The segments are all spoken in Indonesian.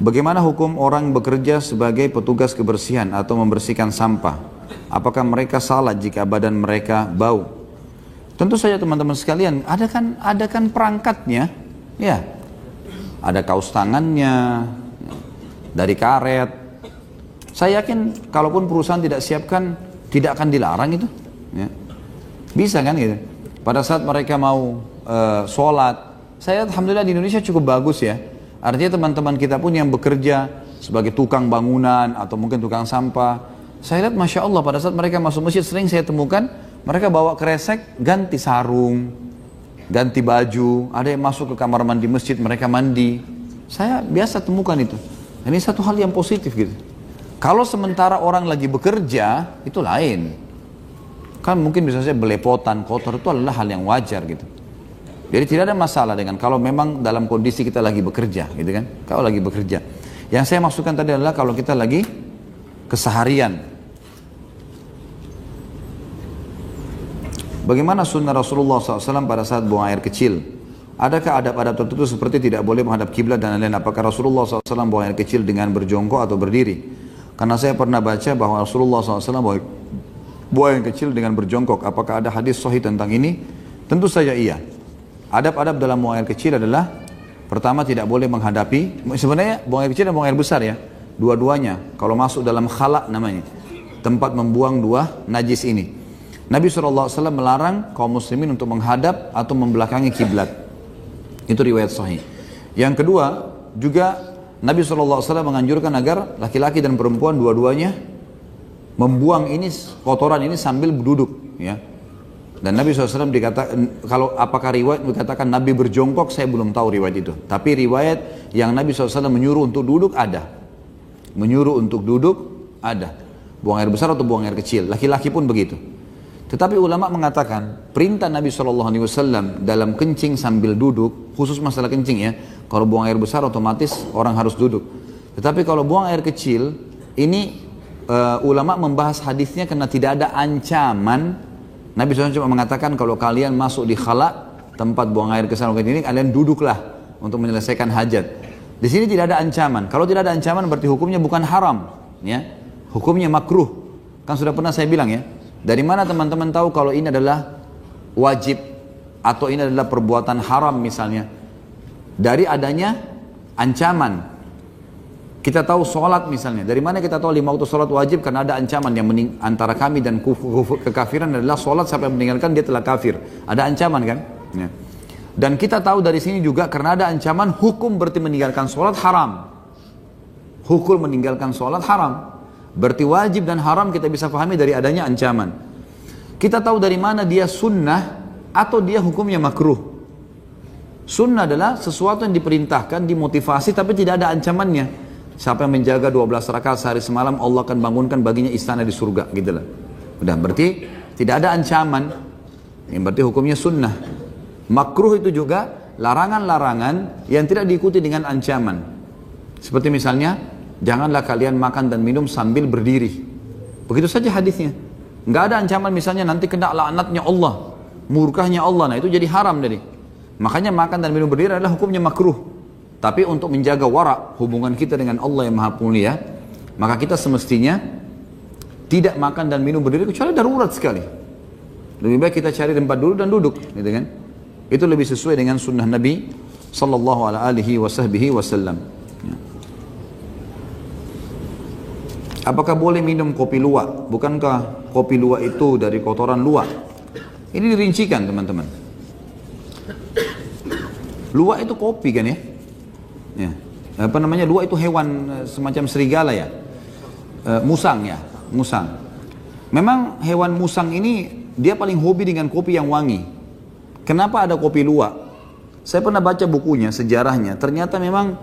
Bagaimana hukum orang bekerja sebagai petugas kebersihan atau membersihkan sampah? Apakah mereka salah jika badan mereka bau? Tentu saja teman-teman sekalian, ada kan perangkatnya, ya. Ada kaos tangannya dari karet. Saya yakin kalaupun perusahaan tidak siapkan, tidak akan dilarang itu. Ya. Bisa kan gitu. Pada saat mereka mau sholat, saya alhamdulillah di Indonesia cukup bagus ya. Artinya teman-teman kita pun yang bekerja sebagai tukang bangunan atau mungkin tukang sampah, saya lihat Masya Allah pada saat mereka masuk masjid sering saya temukan mereka bawa kresek, ganti sarung, ganti baju, ada yang masuk ke kamar mandi masjid, mereka mandi. Saya biasa temukan itu. Ini satu hal yang positif gitu. Kalau sementara orang lagi bekerja, itu lain. Kan mungkin bisa saja belepotan, kotor, itu adalah hal yang wajar gitu. Jadi tidak ada masalah dengan kalau memang dalam kondisi kita lagi bekerja, gitu kan? Kalau lagi bekerja. Yang saya maksudkan tadi adalah kalau kita lagi keseharian. Bagaimana sunnah Rasulullah SAW pada saat buang air kecil? Adakah adab-adab tertentu seperti tidak boleh menghadap kiblat dan lain-lain? Apakah Rasulullah SAW buang air kecil dengan berjongkok atau berdiri? Karena saya pernah baca bahwa Rasulullah SAW buang air kecil dengan berjongkok. Apakah ada hadis sahih tentang ini? Tentu saja iya. Adab-adab dalam buang air kecil adalah pertama tidak boleh menghadapi, sebenarnya buang air kecil dan buang air besar ya, dua-duanya. Kalau masuk dalam khala namanya, tempat membuang dua najis ini. Nabi SAW melarang kaum muslimin untuk menghadap atau membelakangi kiblat. Itu riwayat sahih. Yang kedua, juga Nabi SAW menganjurkan agar laki-laki dan perempuan dua-duanya membuang ini kotoran ini sambil duduk ya. Dan Nabi SAW dikatakan, kalau apakah riwayat dikatakan Nabi berjongkok, saya belum tahu riwayat itu. Tapi riwayat yang Nabi SAW menyuruh untuk duduk ada. Menyuruh untuk duduk ada. Buang air besar atau buang air kecil. Laki-laki pun begitu. Tetapi ulama mengatakan, perintah Nabi SAW dalam kencing sambil duduk, khusus masalah kencing ya. Kalau buang air besar otomatis orang harus duduk. Tetapi kalau buang air kecil, ini ulama membahas hadisnya karena tidak ada ancaman. Nabi SAW cuma mengatakan kalau kalian masuk di khala, tempat buang air kesana ini, kalian duduklah untuk menyelesaikan hajat. Di sini tidak ada ancaman. Kalau tidak ada ancaman berarti hukumnya bukan haram, ya. Hukumnya makruh. Kan sudah pernah saya bilang ya. Dari mana teman-teman tahu kalau ini adalah wajib atau ini adalah perbuatan haram misalnya? Dari adanya ancaman. Kita tahu sholat misalnya, dari mana kita tahu 5 waktu sholat wajib? Karena ada ancaman yang antara kami dan kekafiran adalah sholat sampai meninggalkan dia telah kafir. Ada ancaman kan? Ya. Dan kita tahu dari sini juga karena ada ancaman hukum berarti meninggalkan sholat haram. Hukum meninggalkan sholat haram. Berarti wajib dan haram kita bisa pahami dari adanya ancaman. Kita tahu dari mana dia sunnah atau dia hukumnya makruh. Sunnah adalah sesuatu yang diperintahkan, dimotivasi tapi tidak ada ancamannya. Siapa yang menjaga 12 rakaat sehari semalam, Allah akan bangunkan baginya istana di surga, gitulah. Udah, berarti tidak ada ancaman. Yang berarti hukumnya sunnah. Makruh itu juga larangan-larangan yang tidak diikuti dengan ancaman. Seperti misalnya, janganlah kalian makan dan minum sambil berdiri. Begitu saja hadisnya. Enggak ada ancaman misalnya nanti kena laknatnya Allah, murkahnya Allah. Nah, itu jadi haram tadi. Makanya makan dan minum berdiri adalah hukumnya makruh. Tapi untuk menjaga wara, hubungan kita dengan Allah yang maha mulia, maka kita semestinya tidak makan dan minum berdiri kecuali darurat sekali. Lebih baik kita cari tempat duduk dan duduk, gitu kan? Itu lebih sesuai dengan sunnah Nabi sallallahu alaihi wasallam. Ya. Apakah boleh minum kopi luwak? Bukankah kopi luwak itu dari kotoran luwak? Ini dirincikan teman-teman. Luwak itu kopi kan ya? Ya. Apa namanya, luwak itu hewan semacam serigala ya, musang ya, musang. Memang hewan musang ini dia paling hobi dengan kopi yang wangi. Kenapa ada kopi luwak? Saya pernah baca bukunya, sejarahnya. Ternyata memang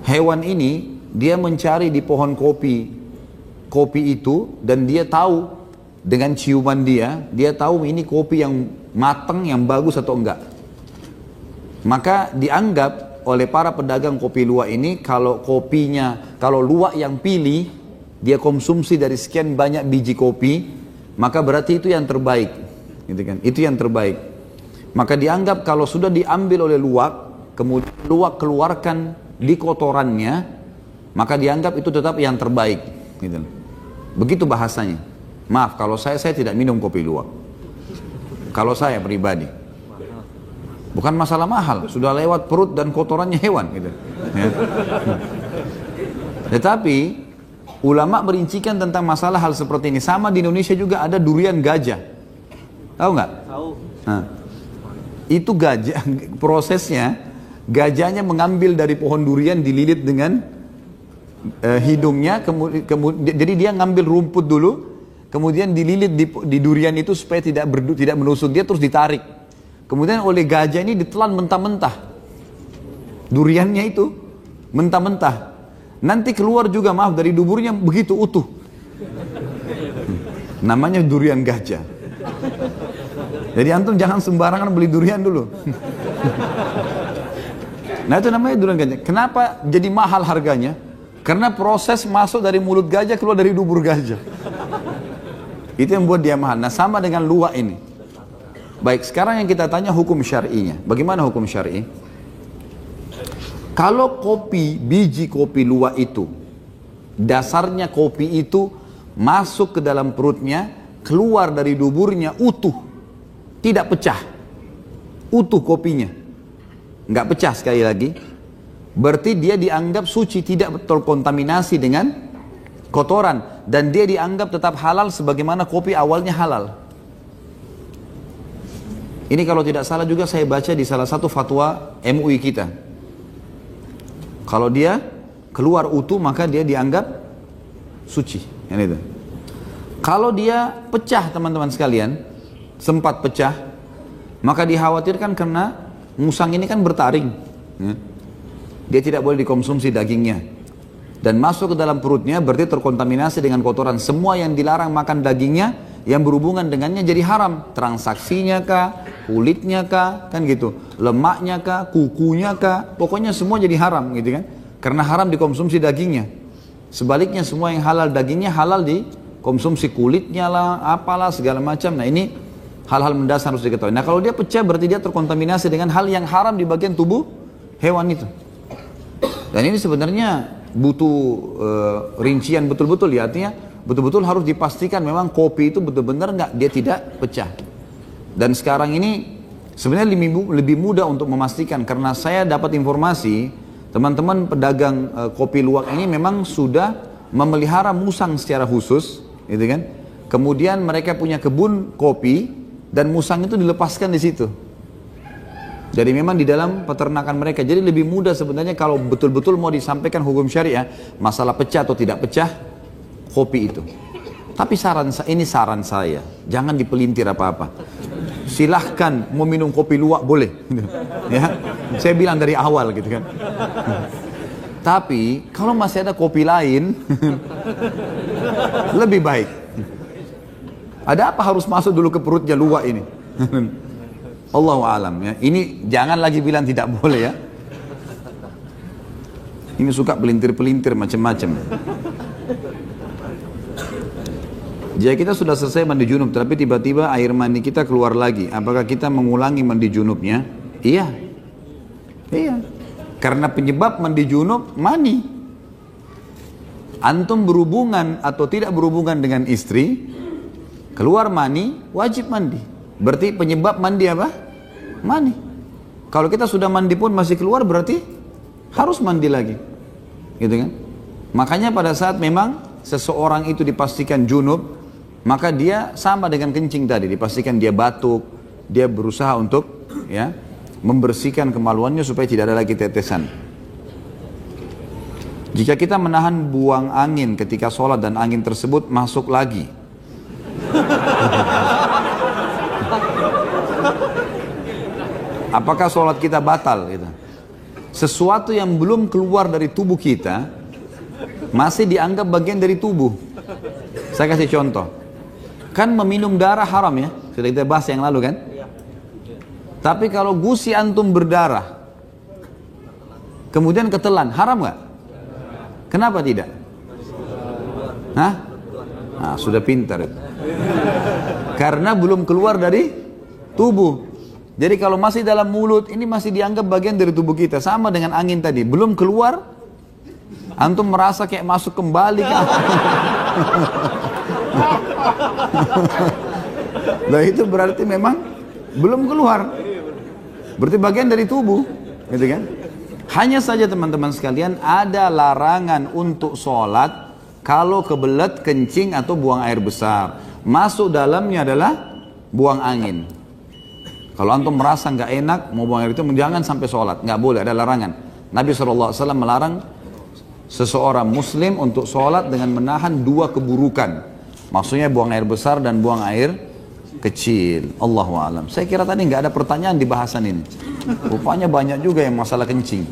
hewan ini dia mencari di pohon kopi itu, dan dia tahu dengan ciuman dia tahu ini kopi yang matang, yang bagus atau enggak. Maka dianggap oleh para pedagang kopi luwak ini, kalau luwak yang pilih, dia konsumsi dari sekian banyak biji kopi, maka berarti itu yang terbaik, gitu kan? Itu yang terbaik. Maka dianggap kalau sudah diambil oleh luwak, kemudian luwak keluarkan di kotorannya, maka dianggap itu tetap yang terbaik. Gitu. Begitu bahasanya. Maaf, kalau saya tidak minum kopi luwak. Kalau saya pribadi. Bukan masalah mahal, sudah lewat perut dan kotorannya hewan. Gitu. Ya. Tetapi ulama merincikan tentang masalah hal seperti ini. Sama di Indonesia juga ada durian gajah. Tahu nggak? Tahu. Nah, itu gajah, prosesnya gajahnya mengambil dari pohon durian, dililit dengan hidungnya, jadi dia ngambil rumput dulu, kemudian dililit di durian itu supaya tidak menusuk dia, terus ditarik. Kemudian oleh gajah ini ditelan mentah-mentah. Duriannya itu mentah-mentah. Nanti keluar juga, maaf, dari duburnya begitu utuh. Namanya durian gajah. Jadi antum jangan sembarangan beli durian dulu. Nah itu namanya durian gajah. Kenapa jadi mahal harganya? Karena proses masuk dari mulut gajah keluar dari dubur gajah. Itu yang buat dia mahal. Nah sama dengan luwak ini. Baik, sekarang yang kita tanya hukum syar'inya. Bagaimana hukum syar'i? Kalau biji kopi luwak itu, dasarnya kopi itu masuk ke dalam perutnya, keluar dari duburnya utuh, tidak pecah, utuh kopinya, nggak pecah sekali lagi, berarti dia dianggap suci, tidak terkontaminasi dengan kotoran, dan dia dianggap tetap halal sebagaimana kopi awalnya halal. Ini kalau tidak salah juga saya baca di salah satu fatwa MUI kita. Kalau dia keluar utuh maka dia dianggap suci. Yang itu. Kalau dia pecah teman-teman sekalian, sempat pecah, maka dikhawatirkan karena musang ini kan bertaring. Dia tidak boleh dikonsumsi dagingnya. Dan masuk ke dalam perutnya berarti terkontaminasi dengan kotoran. Semua yang dilarang makan dagingnya, yang berhubungan dengannya jadi haram. Transaksinya kah, kulitnya kah, kan gitu. Lemaknya kah, kukunya kah, pokoknya semua jadi haram gitu kan. Karena haram dikonsumsi dagingnya. Sebaliknya semua yang halal dagingnya halal dikonsumsi kulitnya lah, apalah segala macam. Nah ini hal-hal mendasar harus diketahui. Nah kalau dia pecah berarti dia terkontaminasi dengan hal yang haram di bagian tubuh hewan itu. Dan ini sebenarnya butuh rincian betul-betul ya, artinya betul-betul harus dipastikan memang kopi itu betul-benar nggak, dia tidak pecah. Dan sekarang ini sebenarnya lebih mudah untuk memastikan, karena saya dapat informasi teman-teman pedagang kopi luwak ini memang sudah memelihara musang secara khusus, gitu kan? Kemudian mereka punya kebun kopi dan musang itu dilepaskan di situ. Jadi memang di dalam peternakan mereka. Jadi lebih mudah sebenarnya kalau betul-betul mau disampaikan hukum syariah, masalah pecah atau tidak pecah kopi itu. Tapi ini saran saya, jangan dipelintir apa-apa. Silahkan mau minum kopi luwak boleh. Ya, saya bilang dari awal gitu kan. Tapi kalau masih ada kopi lain, lebih baik. Ada apa harus masuk dulu ke perutnya luwak ini? Allahu alam ya. Ini jangan lagi bilang tidak boleh ya. Ini suka pelintir-pelintir macam-macam. Jika kita sudah selesai mandi junub tapi tiba-tiba air mandi kita keluar lagi, apakah kita mengulangi mandi junubnya? Iya. Iya. Karena penyebab mandi junub mani. Antum berhubungan atau tidak berhubungan dengan istri, keluar mani, wajib mandi. Berarti penyebab mandi apa? Mani. Kalau kita sudah mandi pun masih keluar berarti harus mandi lagi. Gitu kan? Makanya pada saat memang seseorang itu dipastikan junub, maka dia sama dengan kencing tadi, dipastikan dia batuk, dia berusaha untuk ya membersihkan kemaluannya supaya tidak ada lagi tetesan. Jika kita menahan buang angin ketika sholat dan angin tersebut masuk lagi, apakah sholat kita batal? Gitu. Sesuatu yang belum keluar dari tubuh kita masih dianggap bagian dari tubuh. Saya kasih contoh. Kan meminum darah haram ya, sudah kita bahas yang lalu kan. Tapi kalau gusi antum berdarah, kemudian ketelan, haram nggak? Kenapa tidak? Hah? Nah, sudah pintar. Karena belum keluar dari tubuh. Jadi kalau masih dalam mulut, ini masih dianggap bagian dari tubuh kita. Sama dengan angin tadi, belum keluar, Antum merasa kayak masuk kembali kan? Nah itu berarti memang belum keluar. Berarti bagian dari tubuh, gitu kan? Hanya saja teman-teman sekalian, ada larangan untuk sholat kalau kebelet, kencing atau buang air besar. Masuk dalamnya adalah buang angin. Kalau antum merasa nggak enak mau buang air itu, jangan sampai sholat, nggak boleh, ada larangan. Nabi SAW melarang seseorang muslim untuk sholat dengan menahan dua keburukan. Maksudnya buang air besar dan buang air kecil. Allahu a'lam. Saya kira tadi nggak ada pertanyaan di bahasan ini. Rupanya banyak juga yang masalah kencing.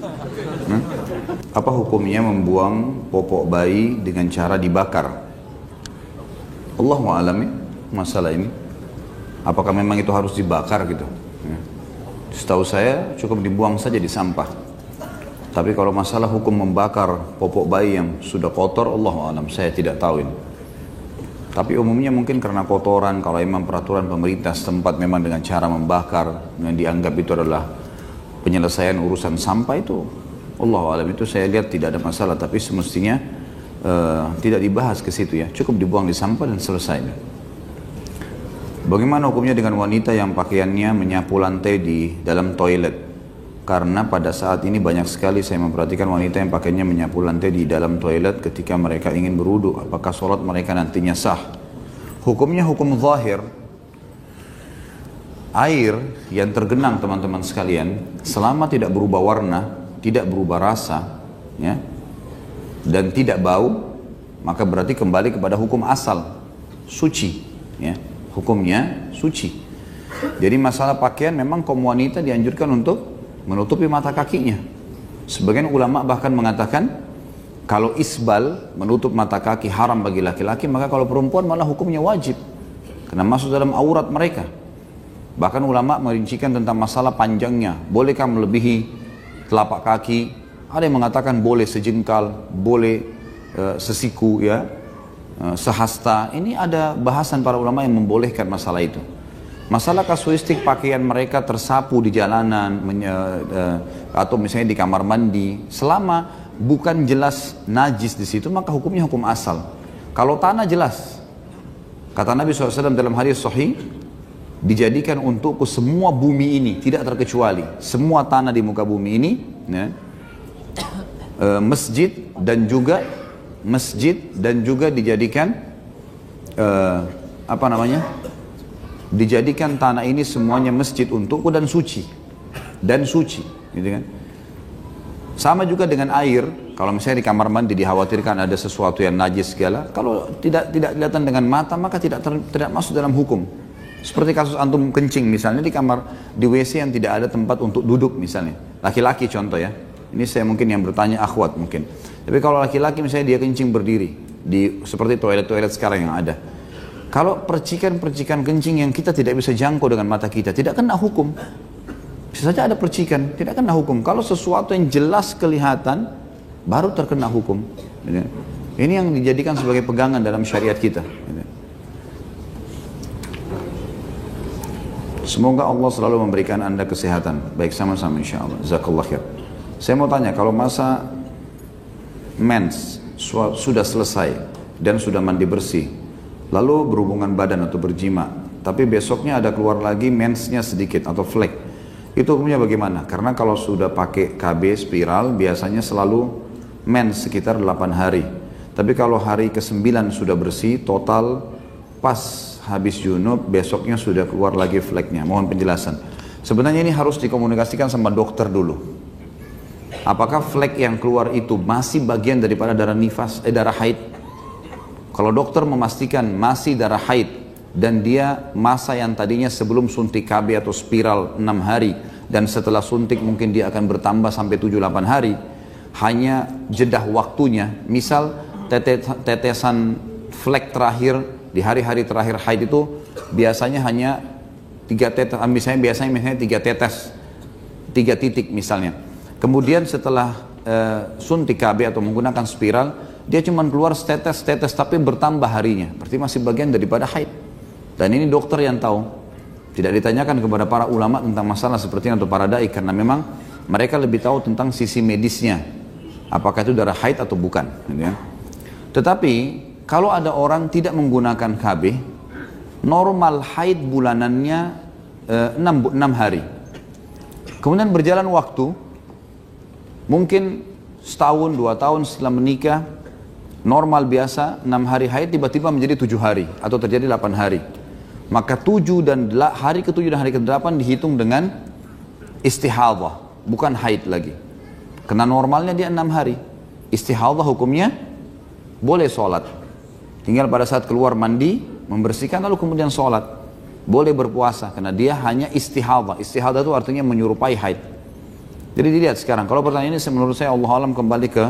Apa hukumnya membuang popok bayi dengan cara dibakar? Allahu a'lam ya, masalah ini. Apakah memang itu harus dibakar gitu? Setahu saya cukup dibuang saja di sampah. Tapi kalau masalah hukum membakar popok bayi yang sudah kotor, Allahu a'lam, saya tidak tahu ini. Tapi umumnya mungkin karena kotoran, kalau memang peraturan pemerintah setempat memang dengan cara membakar yang dianggap itu adalah penyelesaian urusan sampah itu, Allahu a'lam, itu saya lihat tidak ada masalah. Tapi semestinya tidak dibahas ke situ ya, cukup dibuang di sampah dan selesai. Bagaimana hukumnya dengan wanita yang pakaiannya menyapu lantai di dalam toilet? Karena pada saat ini banyak sekali saya memperhatikan wanita yang pakaiannya menyapu lantai di dalam toilet ketika mereka ingin berwudu. Apakah sholat mereka nantinya sah? Hukumnya hukum zahir. Air yang tergenang teman-teman sekalian, selama tidak berubah warna, tidak berubah rasa, ya, dan tidak bau, maka berarti kembali kepada hukum asal, suci, ya. Hukumnya suci. Jadi masalah pakaian memang kaum wanita dianjurkan untuk menutupi mata kakinya. Sebagian ulama bahkan mengatakan kalau isbal, menutup mata kaki, haram bagi laki-laki, maka kalau perempuan malah hukumnya wajib karena masuk dalam aurat mereka. Bahkan ulama merincikan tentang masalah panjangnya, bolehkah melebihi telapak kaki? Ada yang mengatakan boleh sejengkal, boleh sesiku, ya, sehasta. Ini ada bahasan para ulama yang membolehkan masalah itu. Masalah kasuistik pakaian mereka tersapu di jalanan atau misalnya di kamar mandi, selama bukan jelas najis di situ, maka hukumnya hukum asal. Kalau tanah jelas, kata Nabi SAW dalam hadis sahih, dijadikan untukku semua bumi ini, tidak terkecuali semua tanah di muka bumi ini, ya, masjid dan juga dijadikan dijadikan tanah ini semuanya masjid untukku dan suci, gitu kan? Sama juga dengan air. Kalau misalnya di kamar mandi dikhawatirkan ada sesuatu yang najis segala, kalau tidak kelihatan dengan mata maka tidak masuk dalam hukum. Seperti kasus antum kencing misalnya di WC yang tidak ada tempat untuk duduk misalnya, laki-laki contoh ya. Ini saya mungkin yang bertanya akhwat mungkin. Tapi kalau laki-laki misalnya dia kencing berdiri seperti toilet-toilet sekarang yang ada. Kalau percikan-percikan kencing yang kita tidak bisa jangkau dengan mata kita, tidak kena hukum. Bisa saja ada percikan, tidak kena hukum. Kalau sesuatu yang jelas kelihatan, baru terkena hukum. Ini yang dijadikan sebagai pegangan dalam syariat kita. Semoga Allah selalu memberikan Anda kesehatan. Baik, sama-sama insyaAllah. Jazakallah khair. Saya mau tanya, kalau masa mens sudah selesai dan sudah mandi bersih, lalu berhubungan badan atau berjima, tapi besoknya ada keluar lagi mensnya sedikit atau flek, itu hukumnya bagaimana? Karena kalau sudah pakai KB spiral biasanya selalu mens sekitar 8 hari. Tapi kalau hari ke-9 sudah bersih total, pas habis junub besoknya sudah keluar lagi fleknya. Mohon penjelasan. Sebenarnya ini harus dikomunikasikan sama dokter dulu. Apakah flek yang keluar itu masih bagian daripada darah nifas, darah haid? Kalau dokter memastikan masih darah haid dan dia masa yang tadinya sebelum suntik KB atau spiral 6 hari dan setelah suntik mungkin dia akan bertambah sampai 7-8 hari, hanya jedah waktunya, misal tetesan flek terakhir di hari-hari terakhir haid itu biasanya hanya 3 tetes, misalnya 3 tetes, 3 titik misalnya. Kemudian setelah suntik KB atau menggunakan spiral, dia cuma keluar tetes tapi bertambah harinya, berarti masih bagian daripada haid. Dan ini dokter yang tahu, tidak ditanyakan kepada para ulama tentang masalah seperti itu atau para dai, karena memang mereka lebih tahu tentang sisi medisnya. apakah itu darah haid atau bukan, gitu ya. Tetapi kalau ada orang tidak menggunakan KB, normal haid bulanannya 6 hari. Kemudian berjalan waktu, mungkin setahun, 2 tahun setelah menikah, normal biasa 6 hari haid tiba-tiba menjadi 7 hari atau terjadi 8 hari. Maka hari ke-7 dan hari ke-8 dihitung dengan istihadhah, bukan haid lagi. Karena normalnya dia 6 hari. Istihadhah hukumnya boleh sholat. Tinggal pada saat keluar mandi, membersihkan lalu kemudian sholat. Boleh berpuasa karena dia hanya istihadhah. Istihadhah itu artinya menyerupai haid. Jadi dilihat sekarang, kalau pertanyaan ini menurut saya Allah alam kembali ke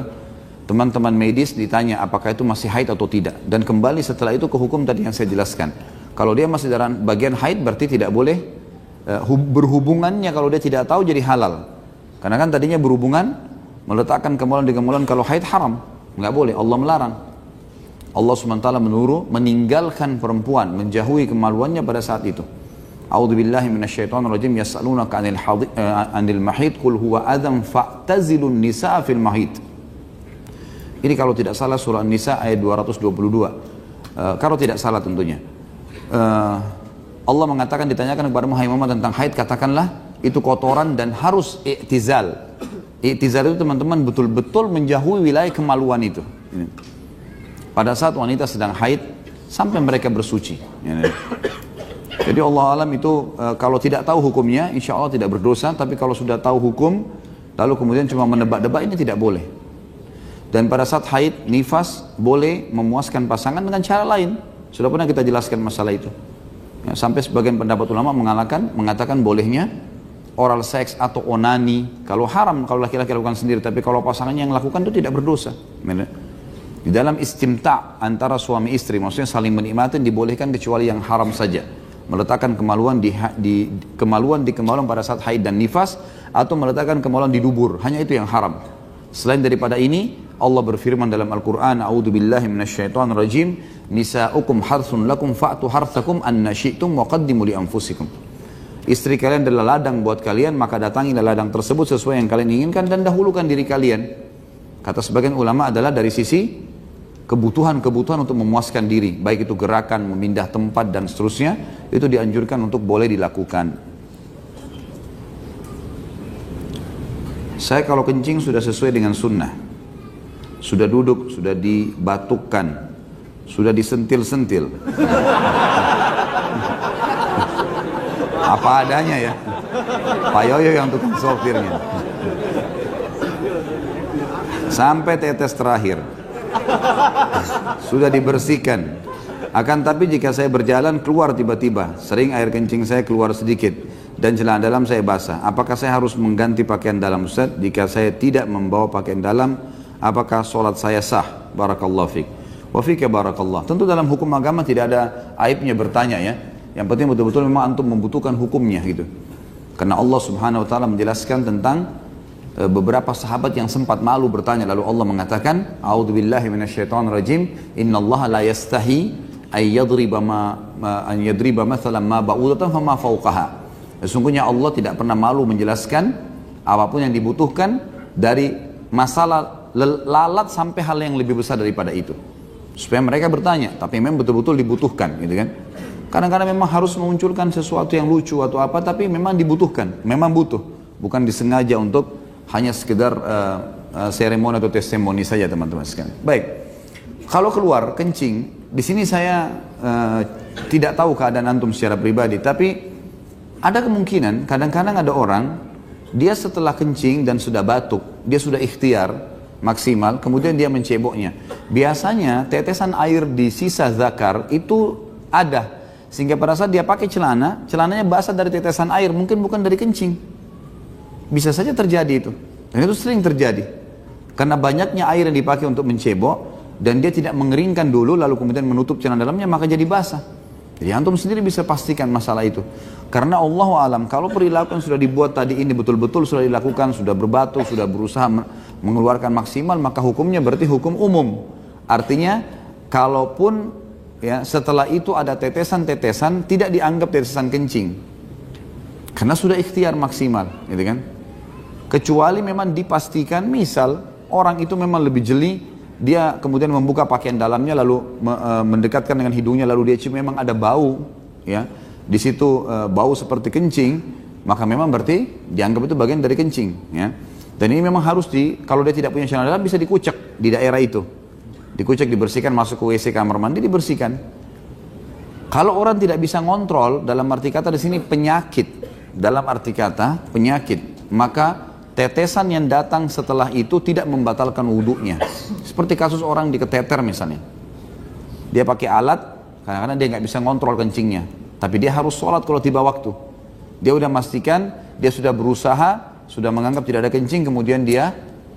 teman-teman medis, ditanya apakah itu masih haid atau tidak. Dan kembali setelah itu ke hukum tadi yang saya jelaskan. Kalau dia masih dalam bagian haid berarti tidak boleh berhubungannya, kalau dia tidak tahu jadi halal. Karena kan tadinya berhubungan, meletakkan kemaluan di kemaluan, kalau haid haram. Nggak boleh, Allah melarang. Allah SWT menyuruh meninggalkan perempuan, menjauhi kemaluannya pada saat itu. A'udzubillahi minasyaitonirrajim, yas'alunaka 'anil mahid qul huwa adzam fa'tazilun nisaa fil mahid. Ini kalau tidak salah surah An-Nisa ayat 222. Kalau tidak salah tentunya. Allah mengatakan, ditanyakan kepada Muhammad tentang haid, katakanlah itu kotoran dan harus i'tizal. I'tizal itu teman-teman betul-betul menjauhi wilayah kemaluan itu. Pada saat wanita sedang haid sampai mereka bersuci. Jadi Allah alam itu kalau tidak tahu hukumnya insya Allah tidak berdosa. Tapi kalau sudah tahu hukum lalu kemudian cuma menebak-nebak, ini tidak boleh. Dan pada saat haid, nifas boleh memuaskan pasangan dengan cara lain. Sudah pernah kita jelaskan masalah itu. Ya, sampai sebagian pendapat ulama mengatakan bolehnya oral seks atau onani. Kalau haram kalau laki-laki lakukan sendiri, tapi kalau pasangannya yang lakukan itu tidak berdosa. Di dalam istimta' antara suami istri, maksudnya saling menikmati, dibolehkan kecuali yang haram saja. Meletakkan kemaluan di kemaluan pada saat haid dan nifas, atau meletakkan kemaluan di dubur, hanya itu yang haram. Selain daripada ini, Allah berfirman dalam Al-Quran, A'udzubillahi minasyaitonirrajim, nisa'ukum harthun lakum fa'tu harthakum anna syi'tum wa qaddimu li anfusikum. Istri kalian adalah ladang buat kalian, maka datangilah ladang tersebut sesuai yang kalian inginkan dan dahulukan diri kalian. Kata sebagian ulama adalah dari sisi kebutuhan untuk memuaskan diri, baik itu gerakan, memindah tempat dan seterusnya, itu dianjurkan untuk boleh dilakukan. Saya kalau kencing sudah sesuai dengan sunnah, sudah duduk, sudah dibatukkan, sudah disentil-sentil, apa adanya ya, Pak Yoyo yang tukang sopirnya, sampai tetes terakhir sudah dibersihkan. Akan tapi jika saya berjalan keluar tiba-tiba, sering air kencing saya keluar sedikit dan celana dalam saya basah, apakah saya harus mengganti pakaian dalam, Ustaz? Jika saya tidak membawa pakaian dalam, apakah sholat saya sah? Barakallahu fiik. Wa fika barakallah. Tentu dalam hukum agama tidak ada aibnya bertanya ya. Yang penting betul-betul memang antum membutuhkan hukumnya gitu. Karena Allah Subhanahu wa taala menjelaskan tentang beberapa sahabat yang sempat malu bertanya, lalu Allah mengatakan, A'udzubillahi minasyaitonirrajim, innallaha la yastahi ay yadriba mathalan ma ba'udatan fama fawqaha. Sesungguhnya Allah tidak pernah malu menjelaskan apapun yang dibutuhkan dari masalah lalat sampai hal yang lebih besar daripada itu. Supaya mereka bertanya, tapi memang betul-betul dibutuhkan gitu kan. Kadang-kadang memang harus memunculkan sesuatu yang lucu atau apa, tapi memang dibutuhkan, memang butuh, bukan disengaja untuk hanya sekedar seremoni atau testimoni saja teman-teman sekalian. Baik, kalau keluar kencing, di sini saya tidak tahu keadaan antum secara pribadi, tapi ada kemungkinan kadang-kadang ada orang, dia setelah kencing dan sudah batuk, dia sudah ikhtiar maksimal, kemudian dia menceboknya. Biasanya tetesan air di sisa zakar itu ada, sehingga pada saat dia pakai celananya basah dari tetesan air, mungkin bukan dari kencing. Bisa saja terjadi itu, dan itu sering terjadi karena banyaknya air yang dipakai untuk mencebok dan dia tidak mengeringkan dulu lalu kemudian menutup celana dalamnya, maka jadi basah. Jadi antum sendiri bisa pastikan masalah itu, karena Allah alam kalau perilaku yang sudah dibuat tadi ini betul-betul sudah dilakukan, sudah berbatuk, sudah berusaha mengeluarkan maksimal, maka hukumnya berarti hukum umum. Artinya kalaupun ya setelah itu ada tetesan-tetesan, tidak dianggap tetesan kencing karena sudah ikhtiar maksimal gitu kan. Kecuali memang dipastikan, misal orang itu memang lebih jeli, dia kemudian membuka pakaian dalamnya lalu mendekatkan dengan hidungnya lalu dia cium, memang ada bau, ya, di situ bau seperti kencing, maka memang berarti dianggap itu bagian dari kencing, ya. Dan ini memang harus kalau dia tidak punya celana dalam bisa dikucek di daerah itu, dikucek, dibersihkan, masuk ke WC kamar mandi dibersihkan. Kalau orang tidak bisa ngontrol, dalam arti kata di sini penyakit, dalam arti kata penyakit, maka tetesan yang datang setelah itu tidak membatalkan wudunya. Seperti kasus orang diketeter misalnya, dia pakai alat, kadang-kadang dia nggak bisa ngontrol kencingnya, tapi dia harus sholat kalau tiba waktu. Dia udah pastikan, dia sudah berusaha, sudah menganggap tidak ada kencing, kemudian dia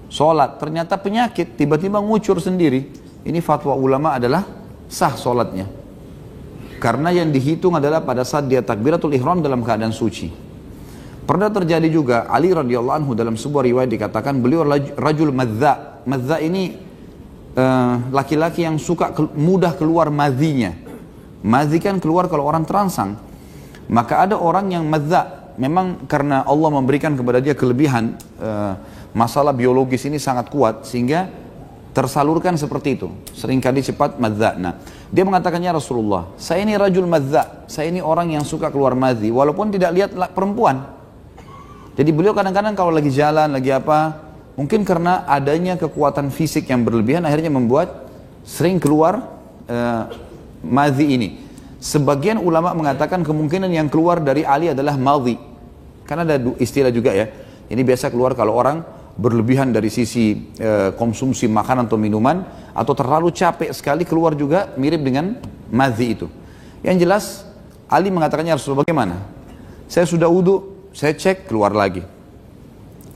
sholat, ternyata penyakit, tiba-tiba ngucur sendiri. Ini fatwa ulama adalah sah sholatnya. Karena yang dihitung adalah pada saat dia takbiratul ihram dalam keadaan suci. Pernah terjadi juga, Ali radhiyallahu anhu dalam sebuah riwayat dikatakan, beliau rajul madza. Madza ini laki-laki yang suka mudah keluar madhinya. Madhi kan keluar kalau orang terangsang. Maka ada orang yang madza. Memang karena Allah memberikan kepada dia kelebihan, masalah biologis ini sangat kuat sehingga tersalurkan seperti itu. Seringkali cepat madza. Nah, dia mengatakan, ya Rasulullah, saya ini rajul madza, saya ini orang yang suka keluar madhi walaupun tidak lihat perempuan. Jadi beliau kadang-kadang kalau lagi jalan, lagi apa, mungkin karena adanya kekuatan fisik yang berlebihan akhirnya membuat sering keluar madhi ini. Sebagian ulama mengatakan kemungkinan yang keluar dari Ali adalah madhi. Karena ada istilah juga ya, ini biasa keluar kalau orang berlebihan dari sisi konsumsi makanan atau minuman, atau terlalu capek sekali, keluar juga mirip dengan madhi itu. Yang jelas Ali mengatakannya, Rasulullah bagaimana? Saya sudah wudu, saya cek keluar lagi.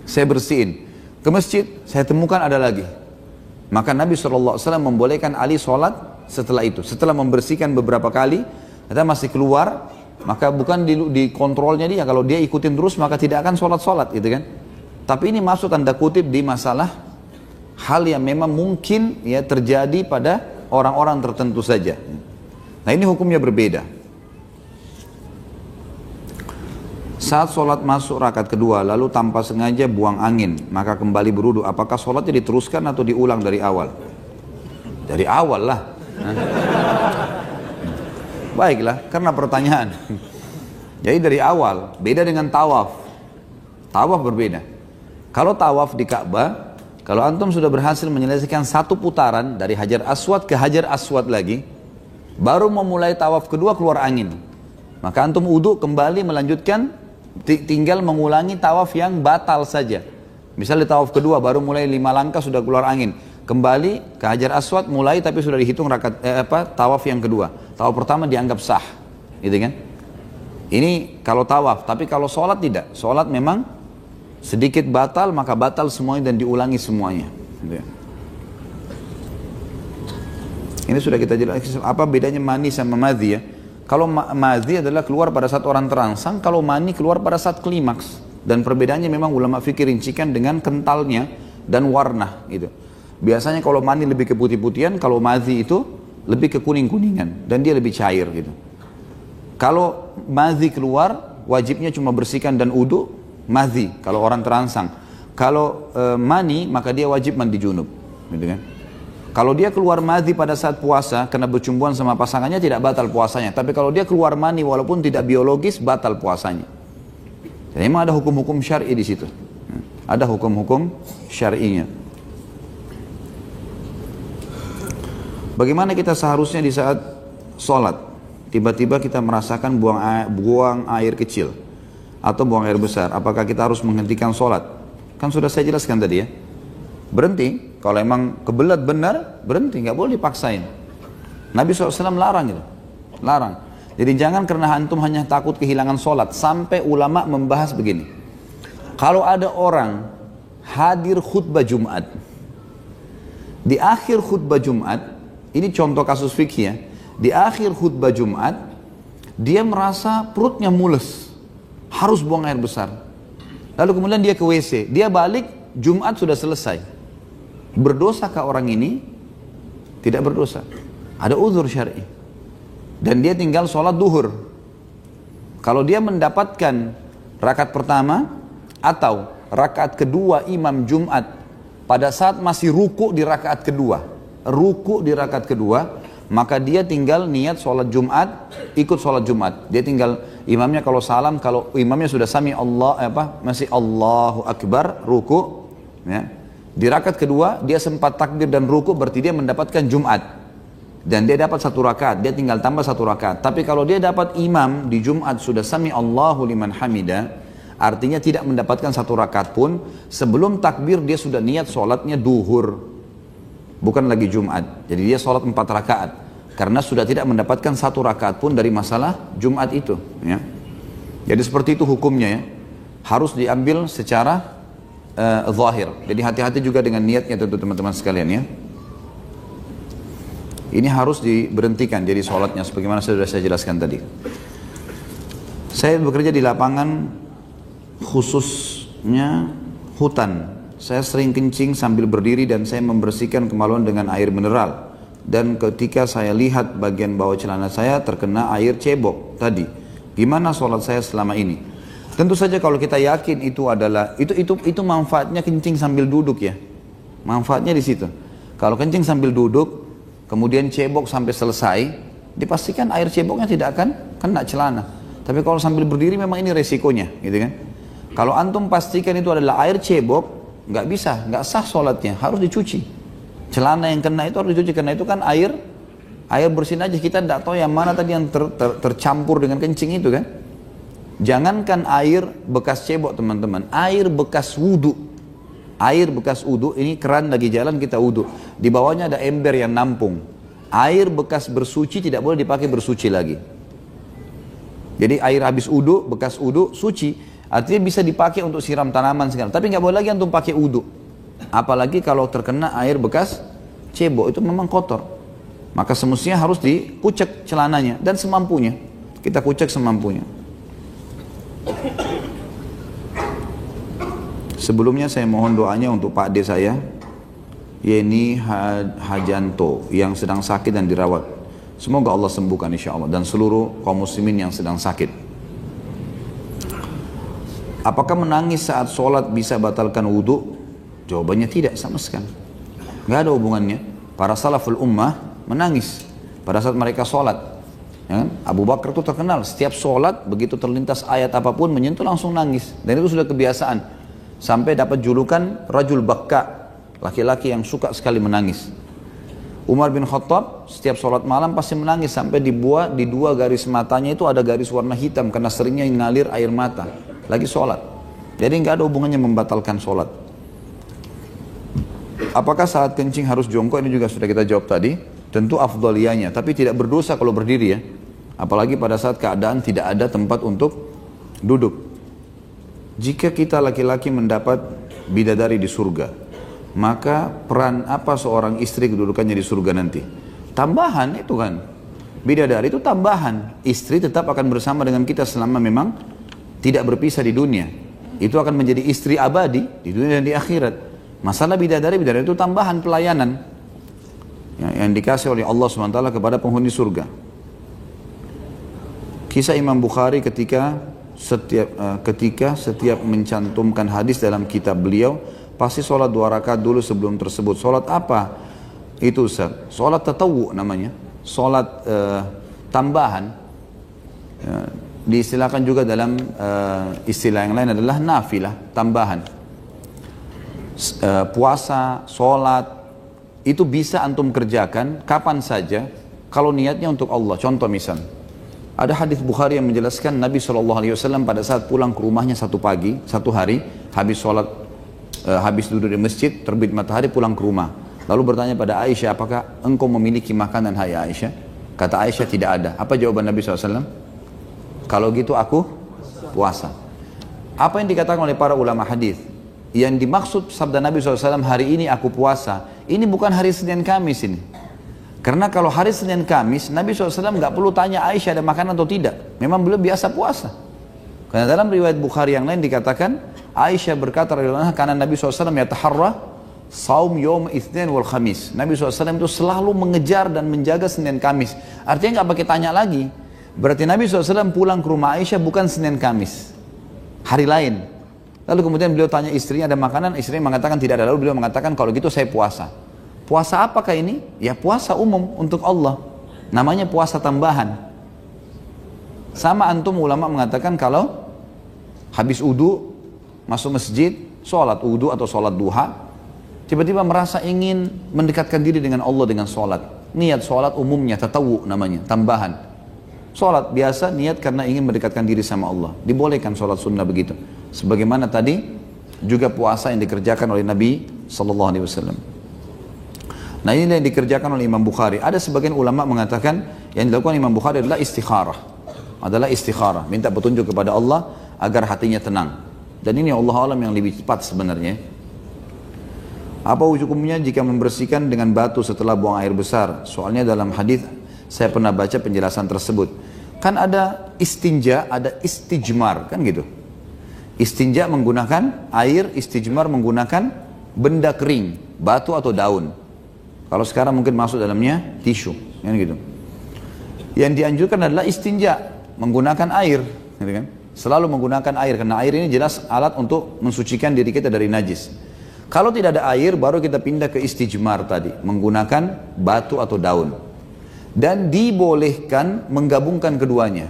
Saya bersihin, ke masjid saya temukan ada lagi. Maka Nabi SAW membolehkan Ali sholat setelah itu. Setelah membersihkan beberapa kali, ternyata masih keluar, maka bukan di kontrolnya dia. Kalau dia ikutin terus maka tidak akan sholat-sholat gitu kan. Tapi ini masuk tanda kutip di masalah hal yang memang mungkin ya terjadi pada orang-orang tertentu saja. Nah ini hukumnya berbeda. Saat sholat masuk rakaat kedua lalu tanpa sengaja buang angin, maka kembali berwudu, apakah sholatnya diteruskan atau diulang dari awal? Dari awal lah. Baiklah, karena pertanyaan. Jadi dari awal, beda dengan tawaf. Tawaf berbeda. Kalau tawaf di Ka'bah, kalau antum sudah berhasil menyelesaikan satu putaran dari Hajar Aswad ke Hajar Aswad lagi, baru memulai tawaf kedua keluar angin, maka antum wudu kembali melanjutkan, tinggal mengulangi tawaf yang batal saja. Misalnya tawaf kedua baru mulai 5 langkah sudah keluar angin, kembali ke Hajar Aswad mulai tapi sudah dihitung tawaf yang kedua. Tawaf pertama dianggap sah, gitu kan? Ini kalau tawaf, tapi kalau sholat tidak. Sholat memang sedikit batal, maka batal semuanya dan diulangi semuanya. Gitu ya. Ini sudah kita jelaskan apa bedanya mani sama madhi ya. Kalau madhi adalah keluar pada saat orang terangsang, kalau mani keluar pada saat klimaks. Dan perbedaannya memang ulama fikir rincikan dengan kentalnya dan warna gitu. Biasanya kalau mani lebih ke putih-putihan, kalau madhi itu lebih ke kuning-kuningan dan dia lebih cair gitu. Kalau madhi keluar, wajibnya cuma bersihkan dan wudu, madhi kalau orang terangsang. Kalau mani, maka dia wajib mandi junub, gitu kan? Kalau dia keluar madhi pada saat puasa karena berjumbuhan sama pasangannya tidak batal puasanya. Tapi kalau dia keluar mani walaupun tidak biologis batal puasanya. Jadi memang ada hukum-hukum syar'i di situ. Ada hukum-hukum syar'inya. Bagaimana kita seharusnya di saat sholat tiba-tiba kita merasakan buang air kecil atau buang air besar? Apakah kita harus menghentikan sholat? Kan sudah saya jelaskan tadi ya. Berhenti. Kalau emang kebelat benar, berhenti, nggak boleh dipaksain. Nabi SAW larang gitu, larang. Jadi jangan karena antum hanya takut kehilangan sholat. Sampai ulama membahas begini. Kalau ada orang hadir khutbah Jumat, di akhir khutbah Jumat, ini contoh kasus fikih ya, di akhir khutbah Jumat, dia merasa perutnya mules, harus buang air besar. Lalu kemudian dia ke WC, dia balik, Jumat sudah selesai. Berdosakah orang ini? Tidak berdosa. Ada uzur syar'i. Dan dia tinggal sholat duhur. Kalau dia mendapatkan rakaat pertama atau rakaat kedua imam Jumat pada saat masih ruku di rakaat kedua, maka dia tinggal niat sholat Jumat, ikut sholat Jumat. Dia tinggal imamnya kalau salam, kalau imamnya sudah sami Allah masih Allahu Akbar ruku, ya. Di rakaat kedua dia sempat takbir dan ruku, berarti dia mendapatkan Jumat. Dan dia dapat 1 rakaat, dia tinggal tambah 1 rakaat. Tapi kalau dia dapat imam di Jumat sudah sami Allahu liman hamida, artinya tidak mendapatkan 1 rakaat pun. Sebelum takbir dia sudah niat sholatnya duhur, bukan lagi Jumat. Jadi dia sholat 4 rakaat karena sudah tidak mendapatkan 1 rakaat pun dari masalah Jumat itu, ya. Jadi seperti itu hukumnya, ya. Harus diambil secara zahir. Jadi hati-hati juga dengan niatnya tentu teman-teman sekalian, ya. Ini harus diberhentikan jadi sholatnya sebagaimana sudah saya jelaskan tadi. Saya bekerja di lapangan khususnya hutan. Saya sering kencing sambil berdiri dan saya membersihkan kemaluan dengan air mineral. Dan ketika saya lihat bagian bawah celana saya terkena air cebok tadi. Gimana sholat saya selama ini? Tentu saja kalau kita yakin itu adalah itu manfaatnya kencing sambil duduk, ya. Manfaatnya di situ. Kalau kencing sambil duduk kemudian cebok sampai selesai, dipastikan air ceboknya tidak akan kena celana. Tapi kalau sambil berdiri memang ini resikonya, gitu kan. Kalau antum pastikan itu adalah air cebok, nggak bisa, nggak sah sholatnya, harus dicuci. Celana yang kena itu harus dicuci, karena itu kan air bersin aja, kita tidak tahu yang mana tadi yang tercampur dengan kencing itu kan. Jangankan air bekas cebok teman-teman, air bekas wudu. Air bekas wudu, ini keran lagi jalan kita wudu, di bawahnya ada ember yang nampung. Air bekas bersuci tidak boleh dipakai bersuci lagi. Jadi air habis wudu, bekas wudu, suci, artinya bisa dipakai untuk siram tanaman segala. Tapi nggak boleh lagi antum pakai wudu. Apalagi kalau terkena air bekas cebok, itu memang kotor. Maka semestinya harus dikucek celananya dan semampunya. Kita kucek semampunya. Sebelumnya saya mohon doanya untuk Pak D saya, Yeni Hajanto, yang sedang sakit dan dirawat. Semoga Allah sembuhkan insya Allah, dan seluruh kaum muslimin yang sedang sakit. Apakah menangis saat sholat bisa batalkan wudhu? Jawabannya tidak sama sekali. Nggak ada hubungannya. Para salaful ummah menangis pada saat mereka sholat. Ya, Abu Bakar itu terkenal, setiap sholat begitu terlintas ayat apapun menyentuh langsung nangis. Dan itu sudah kebiasaan. Sampai dapat julukan Rajul Bakka, laki-laki yang suka sekali menangis. Umar bin Khattab setiap sholat malam pasti menangis sampai di dua garis matanya itu ada garis warna hitam karena seringnya ngalir air mata lagi sholat. Jadi nggak ada hubungannya membatalkan sholat. Apakah saat kencing harus jongkok? Ini juga sudah kita jawab tadi. Tentu afdaliyanya, tapi tidak berdosa kalau berdiri, ya. Apalagi pada saat keadaan tidak ada tempat untuk duduk. Jika kita laki-laki mendapat bidadari di surga, maka peran apa seorang istri kedudukannya di surga nanti? Tambahan itu kan. Bidadari itu tambahan. Istri tetap akan bersama dengan kita selama memang tidak berpisah di dunia. Itu akan menjadi istri abadi di dunia dan di akhirat. Masalah bidadari itu tambahan pelayanan yang dikasih oleh Allah SWT kepada penghuni surga. Kisah Imam Bukhari ketika setiap mencantumkan hadis dalam kitab beliau, pasti sholat 2 rakaat dulu sebelum tersebut. Sholat apa itu Ustaz? Sholat tatawu namanya, sholat tambahan. Diistilahkan juga dalam istilah yang lain adalah nafilah, tambahan. Puasa, sholat, itu bisa antum kerjakan kapan saja kalau niatnya untuk Allah. Contoh misal, ada hadis Bukhari yang menjelaskan Nabi SAW pada saat pulang ke rumahnya satu hari, habis sholat, habis duduk di masjid, terbit matahari, pulang ke rumah. Lalu bertanya pada Aisyah, apakah engkau memiliki makanan, hai Aisyah? Kata Aisyah, tidak ada. Apa jawaban Nabi SAW? Kalau gitu aku puasa. Apa yang dikatakan oleh para ulama hadis? Yang dimaksud sabda Nabi SAW, hari ini aku puasa, ini bukan hari Senin Kamis ini. Karena kalau hari Senin Kamis, Nabi SAW nggak perlu tanya Aisyah ada makanan atau tidak. Memang beliau biasa puasa. Karena dalam riwayat Bukhari yang lain dikatakan, Aisyah berkata, karena Nabi SAW yataharra saum yom itsnin wal khamis. Nabi SAW itu selalu mengejar dan menjaga Senin Kamis. Artinya nggak pakai tanya lagi. Berarti Nabi SAW pulang ke rumah Aisyah bukan Senin Kamis, hari lain. Lalu kemudian beliau tanya istrinya ada makanan, istrinya mengatakan tidak ada. Lalu beliau mengatakan kalau gitu saya puasa. Puasa apakah ini? Ya puasa umum untuk Allah. Namanya puasa tambahan. Sama antum ulama mengatakan kalau habis wudu, masuk masjid, sholat wudu atau sholat duha, tiba-tiba merasa ingin mendekatkan diri dengan Allah dengan sholat. Niat sholat umumnya, tatawu namanya, tambahan. Sholat biasa, niat karena ingin mendekatkan diri sama Allah. Dibolehkan sholat sunnah begitu. Sebagaimana tadi juga puasa yang dikerjakan oleh Nabi SAW. Nah ini yang dikerjakan oleh Imam Bukhari. Ada sebagian ulama mengatakan yang dilakukan Imam Bukhari adalah istikharah. Adalah istikharah, minta petunjuk kepada Allah agar hatinya tenang. Dan ini Allah alam yang lebih tepat sebenarnya. Apa hukumnya jika membersihkan dengan batu setelah buang air besar? Soalnya dalam hadis saya pernah baca penjelasan tersebut. Kan ada istinja, ada istijmar, kan gitu. Istinja menggunakan air, istijmar menggunakan benda kering, batu atau daun. Kalau sekarang mungkin masuk dalamnya tisu, kan gitu. Yang dianjurkan adalah istinja, menggunakan air, gitu kan? Selalu menggunakan air, karena air ini jelas alat untuk mensucikan diri kita dari najis. Kalau tidak ada air, baru kita pindah ke istijmar tadi, menggunakan batu atau daun. Dan dibolehkan menggabungkan keduanya.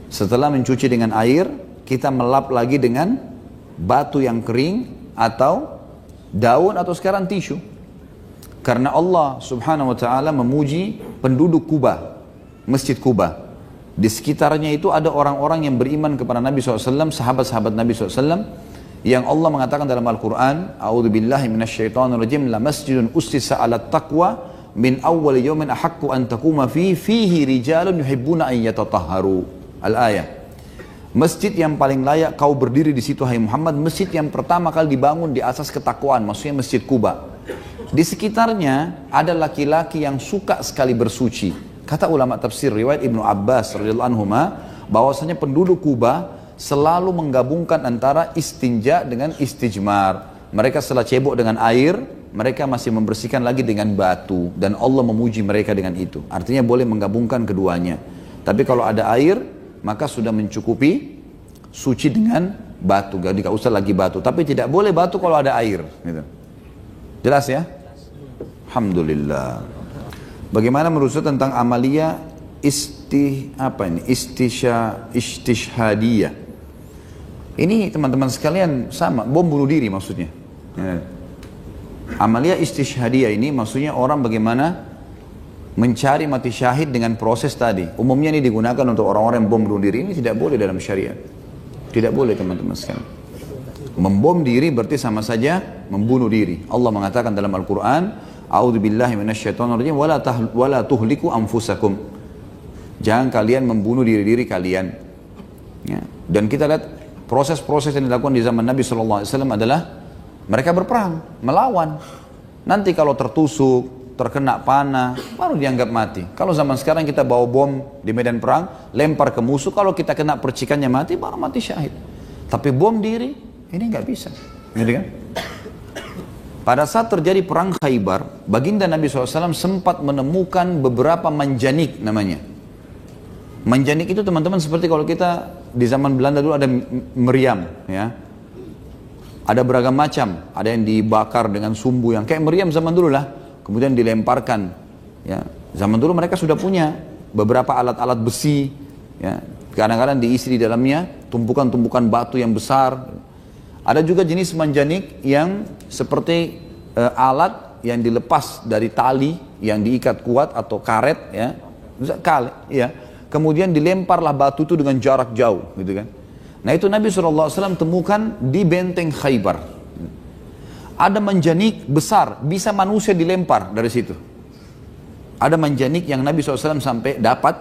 Setelah mencuci dengan air, kita melap lagi dengan batu yang kering atau daun atau sekarang tisu. Karena Allah subhanahu wa ta'ala memuji penduduk Kuba, Masjid Kuba. Di sekitarnya itu ada orang-orang yang beriman kepada Nabi SAW, sahabat-sahabat Nabi SAW, yang Allah mengatakan dalam Al-Quran, A'udzubillahi minasyaitonirrajim, la masjidun ussisa ala taqwa min awwal yawmin ahaqqu an taquma fihi rijalun yuhibbuna an yatatahharu. Al-ayah. Masjid yang paling layak kau berdiri di situ hai Muhammad, masjid yang pertama kali dibangun di asas ketakwaan, maksudnya Masjid Kuba. Di sekitarnya ada laki-laki yang suka sekali bersuci. Kata ulama tafsir riwayat Ibnu Abbas radhiyallahu anhuma, bahwasanya penduduk Kuba selalu menggabungkan antara istinja dengan istijmar. Mereka setelah cebok dengan air, mereka masih membersihkan lagi dengan batu, dan Allah memuji mereka dengan itu. Artinya boleh menggabungkan keduanya. Tapi kalau ada air, maka sudah mencukupi suci dengan batu, tidak usah lagi batu. Tapi tidak boleh batu kalau ada air. Gitu. Jelas ya? Alhamdulillah. Bagaimana menurut Ustaz tentang amalia istishhadiyah? Ini teman-teman sekalian sama, bom bunuh diri maksudnya. Ya. Amalia istishhadiyah ini maksudnya orang bagaimana mencari mati syahid dengan proses tadi. Umumnya ini digunakan untuk orang-orang yang bom bunuh diri. Ini tidak boleh dalam syariat. Tidak boleh teman-teman sekalian. Membom diri berarti sama saja membunuh diri. Allah mengatakan dalam Al-Quran, A'udzubillahi minasyaitonirrajim, wala tuhliku anfusakum. Jangan kalian membunuh diri-diri kalian. Ya. Dan kita lihat proses-proses yang dilakukan di zaman Nabi SAW adalah mereka berperang, melawan. Nanti kalau tertusuk, terkena panah, baru dianggap mati. Kalau zaman sekarang kita bawa bom di medan perang, lempar ke musuh, kalau kita kena percikannya mati, baru mati syahid. Tapi bom diri, ini nggak bisa. Gitu kan? Pada saat terjadi perang Khaybar, baginda Nabi SAW sempat menemukan beberapa manjanik namanya. Manjanik itu teman-teman seperti kalau kita di zaman Belanda dulu ada meriam, ya. Ada beragam macam, ada yang dibakar dengan sumbu yang kayak meriam zaman dulu lah, kemudian dilemparkan. Ya. Zaman dulu mereka sudah punya beberapa alat-alat besi, ya. Kadang-kadang diisi di dalamnya tumpukan-tumpukan batu yang besar. Ada juga jenis manjanik yang seperti alat yang dilepas dari tali yang diikat kuat atau karet, ya. Ya. Kemudian dilemparlah batu itu dengan jarak jauh, gitu kan. Nah itu Nabi SAW temukan di benteng Khaybar. Ada manjanik besar, bisa manusia dilempar dari situ. Ada manjanik yang Nabi SAW sampai dapat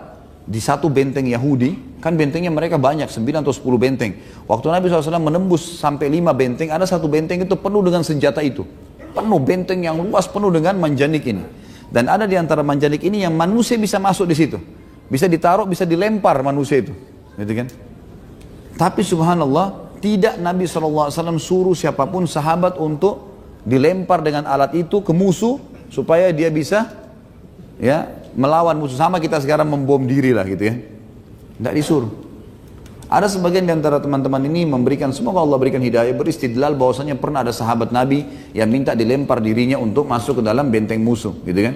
di satu benteng Yahudi. Kan bentengnya mereka banyak, 9 atau 10 benteng. Waktu Nabi SAW menembus sampai 5 benteng, ada satu benteng itu penuh dengan senjata itu. Penuh, benteng yang luas penuh dengan manjanik ini. Dan ada di antara manjanik ini yang manusia bisa masuk di situ. Bisa ditaruh, bisa dilempar manusia itu. Gitu kan? Tapi subhanallah, tidak Nabi SAW suruh siapapun sahabat untuk dilempar dengan alat itu ke musuh supaya dia bisa, ya, melawan musuh. Sama kita sekarang membom diri lah gitu ya. Tidak disuruh. Ada sebagian di antara teman-teman ini memberikan, semoga Allah berikan hidayah, beristidlal bahwasanya pernah ada sahabat Nabi yang minta dilempar dirinya untuk masuk ke dalam benteng musuh, gitu kan?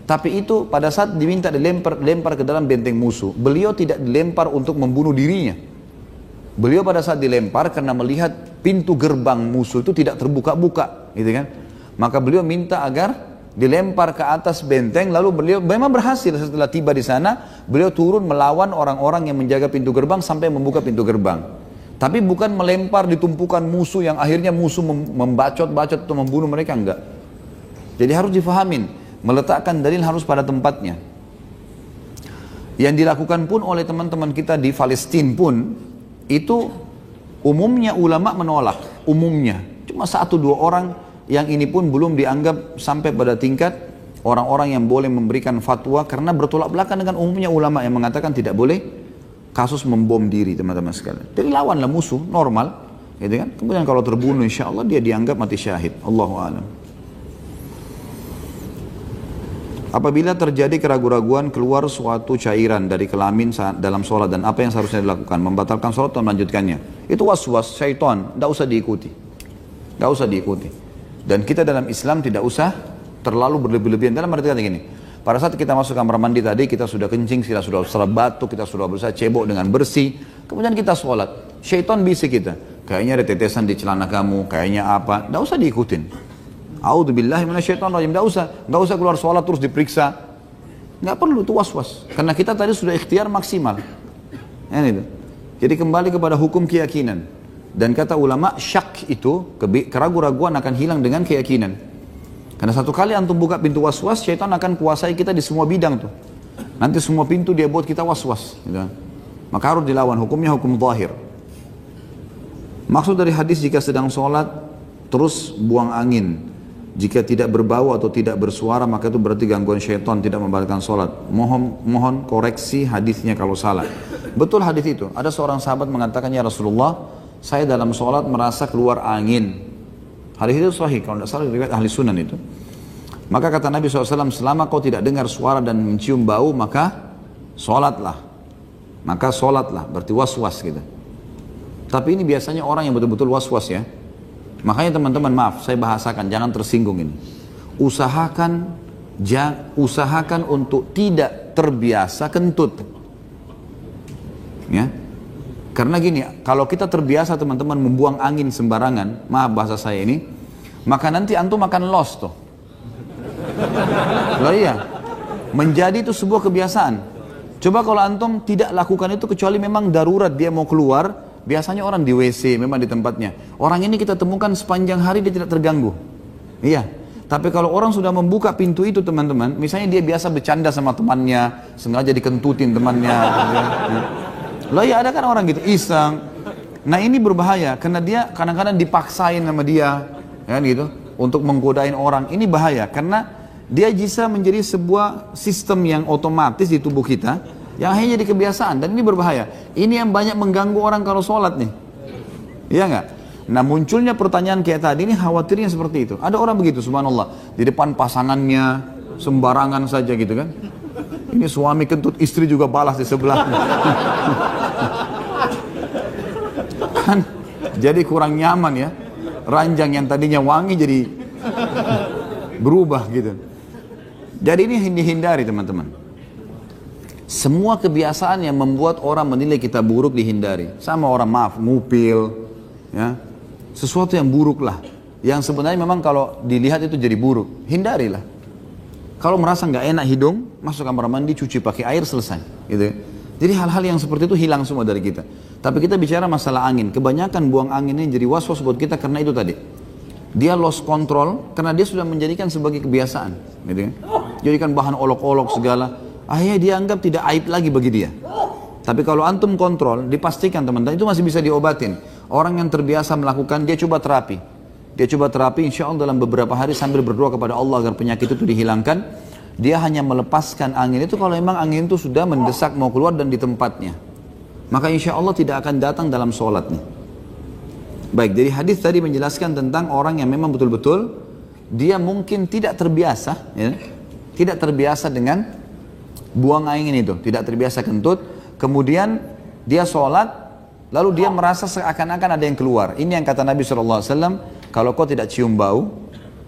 Tapi itu pada saat diminta dilempar ke dalam benteng musuh, beliau tidak dilempar untuk membunuh dirinya. Beliau pada saat dilempar karena melihat pintu gerbang musuh itu tidak terbuka-buka, gitu kan? Maka beliau minta agar dilempar ke atas benteng, lalu beliau memang berhasil. Setelah tiba di sana, beliau turun melawan orang-orang yang menjaga pintu gerbang sampai membuka pintu gerbang. Tapi bukan melempar di tumpukan musuh yang akhirnya musuh membacot-bacot atau membunuh mereka, enggak. Jadi harus difahamin, meletakkan dalil harus pada tempatnya. Yang dilakukan pun oleh teman-teman kita di Palestina pun, itu umumnya ulama menolak, umumnya. Cuma 1-2 orang yang ini pun belum dianggap sampai pada tingkat orang-orang yang boleh memberikan fatwa, karena bertolak belakang dengan umumnya ulama yang mengatakan tidak boleh kasus membom diri, teman-teman sekalian. Jadi lawanlah musuh, normal, gitu kan? Kemudian kalau terbunuh insya Allah dia dianggap mati syahid. Allahu a'lam. Apabila terjadi keraguan-raguan keluar suatu cairan dari kelamin saat dalam sholat, dan apa yang seharusnya dilakukan? Membatalkan sholat atau melanjutkannya? Itu was-was, syaitan, tidak usah diikuti. Tidak usah diikuti. Dan kita dalam Islam tidak usah terlalu berlebih-lebihan. Dalam arti kata gini, pada saat kita masuk kamar mandi tadi, kita sudah kencing, kita sudah batuk, kita sudah berusaha cebok dengan bersih. Kemudian kita sholat. Syaitan bisik kita. Kayaknya ada tetesan di celana kamu, kayaknya apa. Tidak usah diikutin. A'udzubillahi minasyaitonirrajim. Tidak usah keluar sholat terus diperiksa. Nggak perlu, itu was-was. Karena kita tadi sudah ikhtiar maksimal. Jadi kembali kepada hukum keyakinan. Dan kata ulama, syak itu, keraguan-raguan akan hilang dengan keyakinan. Karena satu kali antum buka pintu was-was, syaitan akan kuasai kita di semua bidang tuh. Nanti semua pintu dia buat kita was-was. Gitu. Maka harus dilawan, hukumnya hukum zahir. Maksud dari hadis, jika sedang sholat, terus buang angin. Jika tidak berbau atau tidak bersuara, maka itu berarti gangguan syaitan, tidak membatalkan sholat. Mohon koreksi hadisnya kalau salah. Betul hadis itu. Ada seorang sahabat mengatakan, ya Rasulullah, saya dalam sholat merasa keluar angin. Hadis itu sahih, kalau tidak salah riwayat ahli sunan itu. Maka kata Nabi SAW, selama kau tidak dengar suara dan mencium bau, maka sholatlah. Maka sholatlah, berarti was-was gitu. Tapi ini biasanya orang yang betul-betul was-was ya. Makanya teman-teman, maaf, saya bahasakan, jangan tersinggung ini. Usahakan untuk tidak terbiasa kentut. Ya. Karena gini, kalau kita terbiasa teman-teman membuang angin sembarangan, maaf bahasa saya ini, maka nanti antum akan lost tuh. Loh iya, menjadi itu sebuah kebiasaan. Coba kalau antum tidak lakukan itu kecuali memang darurat dia mau keluar, biasanya orang di WC memang di tempatnya. Orang ini kita temukan sepanjang hari dia tidak terganggu. Iya, tapi kalau orang sudah membuka pintu itu teman-teman, misalnya dia biasa bercanda sama temannya, sengaja dikentutin temannya. Loh ya ada kan orang gitu, iseng. Nah ini berbahaya, karena dia kadang-kadang dipaksain sama dia, kan gitu, untuk menggodain orang. Ini bahaya, karena dia bisa menjadi sebuah sistem yang otomatis di tubuh kita, yang hanya jadi kebiasaan, dan ini berbahaya. Ini yang banyak mengganggu orang kalau sholat nih. Iya nggak? Nah munculnya pertanyaan kayak tadi, ini khawatirnya seperti itu. Ada orang begitu, subhanallah, di depan pasangannya, sembarangan saja gitu kan. Ini suami kentut, istri juga balas di sebelahnya. Kan jadi kurang nyaman ya. Ranjang yang tadinya wangi jadi berubah gitu. Jadi ini dihindari teman-teman. Semua kebiasaan yang membuat orang menilai kita buruk dihindari. Sama orang maaf, ngupil, ya, sesuatu yang buruk lah. Yang sebenarnya memang kalau dilihat itu jadi buruk, hindarilah. Kalau merasa nggak enak hidung, masuk kamar mandi, cuci pakai air, selesai. Gitu. Jadi hal-hal yang seperti itu hilang semua dari kita. Tapi kita bicara masalah angin. Kebanyakan buang angin ini jadi was-was buat kita karena itu tadi. Dia lost control karena dia sudah menjadikan sebagai kebiasaan. Gitu kan? Jadikan bahan olok-olok segala. Akhirnya dia anggap tidak aib lagi bagi dia. Tapi kalau antum kontrol, dipastikan teman-teman, itu masih bisa diobatin. Orang yang terbiasa melakukan, dia coba terapi. Dia coba terapi, insya Allah dalam beberapa hari sambil berdoa kepada Allah agar penyakit itu dihilangkan. Dia hanya melepaskan angin itu kalau memang angin itu sudah mendesak mau keluar dan di tempatnya. Maka insya Allah tidak akan datang dalam sholatnya. Baik, dari hadis tadi menjelaskan tentang orang yang memang betul-betul dia mungkin tidak terbiasa, ya, tidak terbiasa dengan buang angin itu, tidak terbiasa kentut. Kemudian dia sholat, lalu dia merasa seakan-akan ada yang keluar. Ini yang kata Nabi SAW, kalau kau tidak cium bau,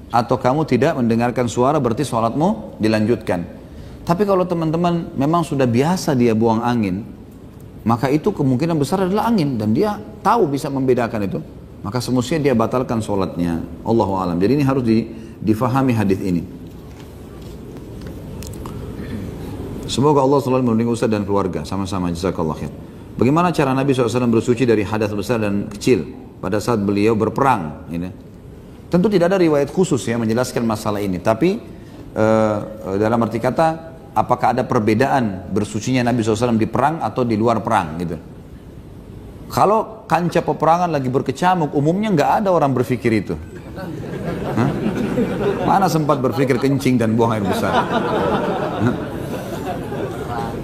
atau kamu tidak mendengarkan suara, berarti sholatmu dilanjutkan. Tapi kalau teman-teman memang sudah biasa dia buang angin, maka itu kemungkinan besar adalah angin, dan dia tahu bisa membedakan itu, maka semestinya dia batalkan sholatnya. Allahu a'lam. Jadi ini harus difahami hadis ini. Semoga Allah selalu melindungi Ustaz dan keluarga. Sama-sama, jazakallah khair. Bagaimana cara Nabi SAW bersuci dari hadas besar dan kecil pada saat beliau berperang? Ini tentu tidak ada riwayat khusus ya menjelaskan masalah ini. Tapi dalam arti kata, apakah ada perbedaan bersucinya Nabi SAW di perang atau di luar perang gitu? Kalau kancah peperangan lagi berkecamuk, umumnya nggak ada orang berpikir itu. Hah? Mana sempat berpikir kencing dan buang air besar?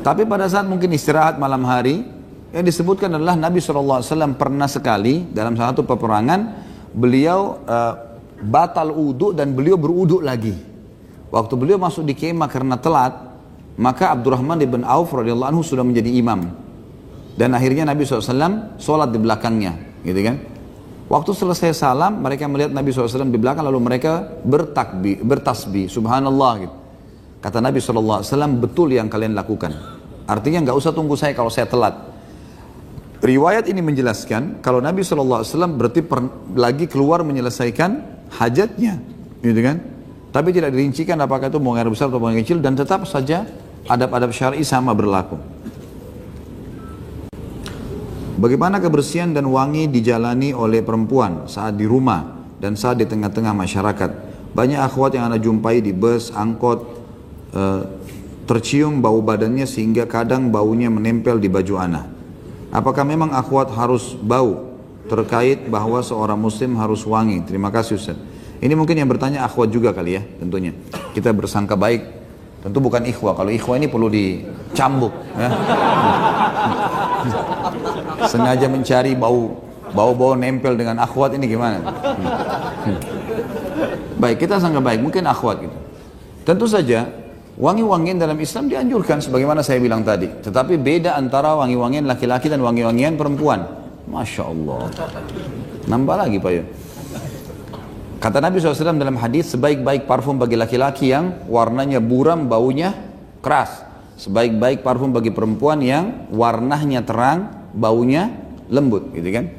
Tapi pada saat mungkin istirahat malam hari, yang disebutkan adalah Nabi SAW pernah sekali dalam satu peperangan, beliau batal wudu dan beliau berwudu lagi. Waktu beliau masuk di kemah karena telat, maka Abdurrahman bin Auf radhiyallahu anhu sudah menjadi imam. Dan akhirnya Nabi SAW sholat di belakangnya, gitu kan? Waktu selesai salam, mereka melihat Nabi SAW di belakang, lalu mereka bertasbih, subhanallah gitu. Kata Nabi SAW, betul yang kalian lakukan. Artinya nggak usah tunggu saya kalau saya telat. Riwayat ini menjelaskan kalau Nabi SAW berarti lagi keluar menyelesaikan hajatnya, gitu kan? Tapi tidak dirincikan apakah itu buang air besar atau buang air kecil, dan tetap saja adab-adab syar'i sama berlaku. Bagaimana kebersihan dan wangi dijalani oleh perempuan saat di rumah dan saat di tengah-tengah masyarakat? Banyak akhwat yang anda jumpai di bus, angkot, tercium bau badannya sehingga kadang baunya menempel di baju ana. Apakah memang akhwat harus bau terkait bahwa seorang muslim harus wangi? Terima kasih Ustaz. Ini mungkin yang bertanya akhwat juga kali ya, tentunya. Kita bersangka baik, tentu bukan ikhwah. Kalau ikhwah ini perlu dicambuk ya. Sengaja mencari bau nempel dengan akhwat ini gimana? Baik, kita sangka baik, mungkin akhwat gitu. Tentu saja wangi-wangian dalam Islam dianjurkan sebagaimana saya bilang tadi. Tetapi beda antara wangi-wangian laki-laki dan wangi-wangian perempuan. Masya Allah. Nambah lagi Pak Yun. Kata Nabi SAW dalam hadis, sebaik-baik parfum bagi laki-laki yang warnanya buram, baunya keras. Sebaik-baik parfum bagi perempuan yang warnanya terang, baunya lembut, gitu kan?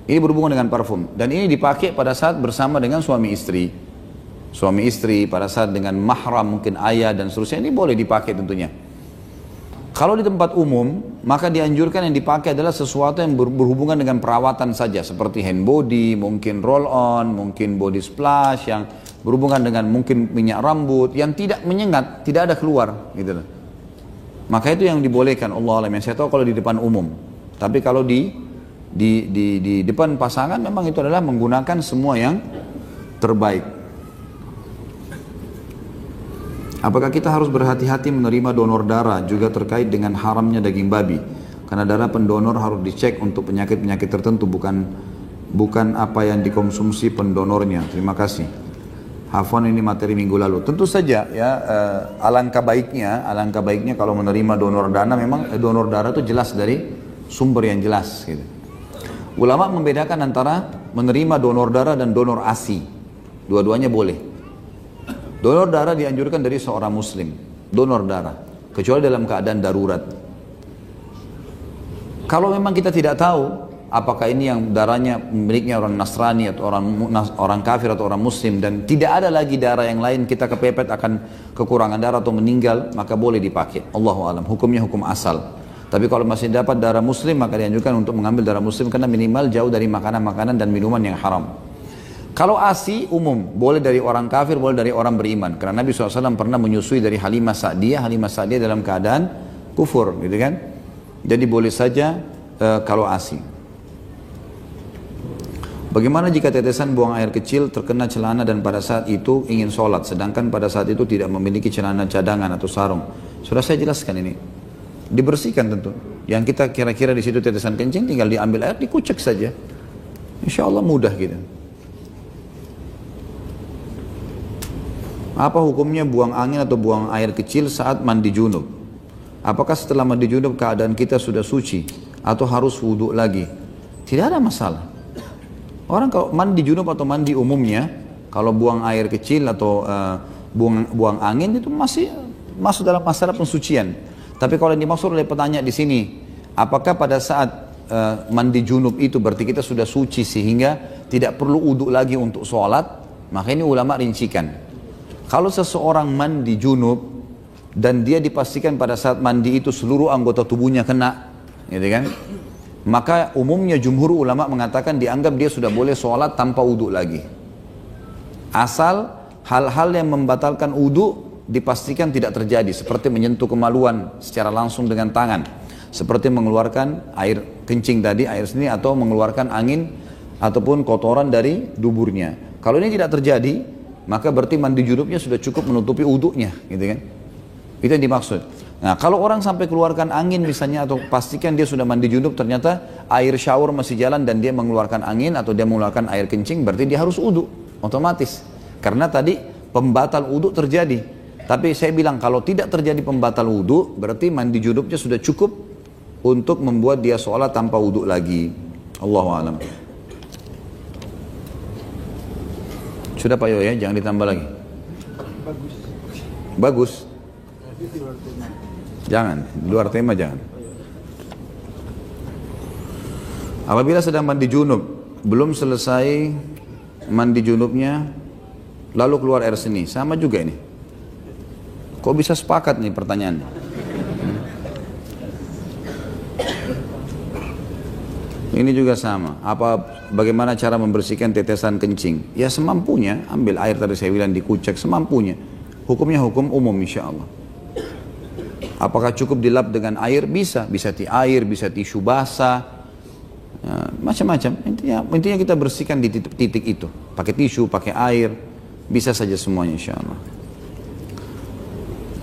Ini berhubungan dengan parfum. Dan ini dipakai pada saat bersama dengan suami istri. Suami istri pada saat dengan mahram, mungkin ayah dan seterusnya, ini boleh dipakai tentunya. Kalau di tempat umum, maka dianjurkan yang dipakai adalah sesuatu yang berhubungan dengan perawatan saja, seperti hand body, mungkin roll on, mungkin body splash, yang berhubungan dengan mungkin minyak rambut, yang tidak menyengat, tidak ada keluar, gitu loh. Maka itu yang dibolehkan, Allah alam, yang saya tahu kalau di depan umum. Tapi kalau di depan pasangan, memang itu adalah menggunakan semua yang terbaik. Apakah kita harus berhati-hati menerima donor darah juga terkait dengan haramnya daging babi? Karena darah pendonor harus dicek untuk penyakit-penyakit tertentu, bukan apa yang dikonsumsi pendonornya. Terima kasih. Hafwan, ini materi minggu lalu. Tentu saja ya, alangkah baiknya kalau menerima donor darah, memang donor darah itu jelas dari sumber yang jelas gitu. Ulama membedakan antara menerima donor darah dan donor ASI. Dua-duanya boleh. Donor darah dianjurkan dari seorang muslim, donor darah, kecuali dalam keadaan darurat. Kalau memang kita tidak tahu apakah ini yang darahnya miliknya orang Nasrani atau orang kafir atau orang muslim, dan tidak ada lagi darah yang lain, kita kepepet akan kekurangan darah atau meninggal, maka boleh dipakai. Allahu alam, hukumnya hukum asal. Tapi kalau masih dapat darah muslim, maka dianjurkan untuk mengambil darah muslim, karena minimal jauh dari makanan-makanan dan minuman yang haram. Kalau ASI umum, boleh dari orang kafir, boleh dari orang beriman. Karena Nabi SAW pernah menyusui dari Halimah Sa'diyah dalam keadaan kufur, gitu kan? Jadi boleh saja kalau ASI. Bagaimana jika tetesan buang air kecil terkena celana dan pada saat itu ingin sholat, sedangkan pada saat itu tidak memiliki celana cadangan atau sarung? Sudah saya jelaskan ini. Dibersihkan tentu. Yang kita kira-kira di situ tetesan kencing, tinggal diambil air, dikucek saja. Insya Allah mudah gitu. Apa hukumnya buang angin atau buang air kecil saat mandi junub? Apakah setelah mandi junub keadaan kita sudah suci atau harus wudhu lagi? Tidak ada masalah. Orang kalau mandi junub atau mandi umumnya, kalau buang air kecil atau buang angin itu masih masuk dalam masalah pensucian. Tapi kalau yang dimaksud oleh petanya di sini, apakah pada saat mandi junub itu berarti kita sudah suci sehingga tidak perlu uduk lagi untuk sholat? Maka ini ulama rincikan. Kalau seseorang mandi junub dan dia dipastikan pada saat mandi itu seluruh anggota tubuhnya kena, gitu kan? Maka umumnya jumhur ulama mengatakan dianggap dia sudah boleh sholat tanpa uduk lagi. Asal hal-hal yang membatalkan uduk dipastikan tidak terjadi, seperti menyentuh kemaluan secara langsung dengan tangan, seperti mengeluarkan air kencing tadi, air seni, atau mengeluarkan angin ataupun kotoran dari duburnya. Kalau ini tidak terjadi, maka berarti mandi junubnya sudah cukup menutupi uduknya, gitu kan? Itu yang dimaksud. Nah, kalau orang sampai keluarkan angin misalnya, atau pastikan dia sudah mandi junub, ternyata air shower masih jalan dan dia mengeluarkan angin atau dia mengeluarkan air kencing, berarti dia harus uduk otomatis. Karena tadi pembatal uduk terjadi. Tapi saya bilang kalau tidak terjadi pembatal uduk, berarti mandi junubnya sudah cukup untuk membuat dia sholat tanpa uduk lagi. Allahu a'lam. Sudah Pak Yo ya, jangan ditambah lagi. Bagus. Jangan, luar tema jangan. Apabila sedang mandi junub, belum selesai mandi junubnya, lalu keluar air seni, sama juga ini. Kok bisa sepakat nih pertanyaannya? Ini juga sama. Bagaimana cara membersihkan tetesan kencing? Ya semampunya, ambil air tadi saya bilang dikucek semampunya. Hukumnya hukum umum insya Allah. Apakah cukup dilap dengan air? Bisa air, bisa tisu basah, ya, macam-macam. Intinya kita bersihkan di titik-titik itu. Pakai tisu, pakai air, bisa saja semuanya insya Allah.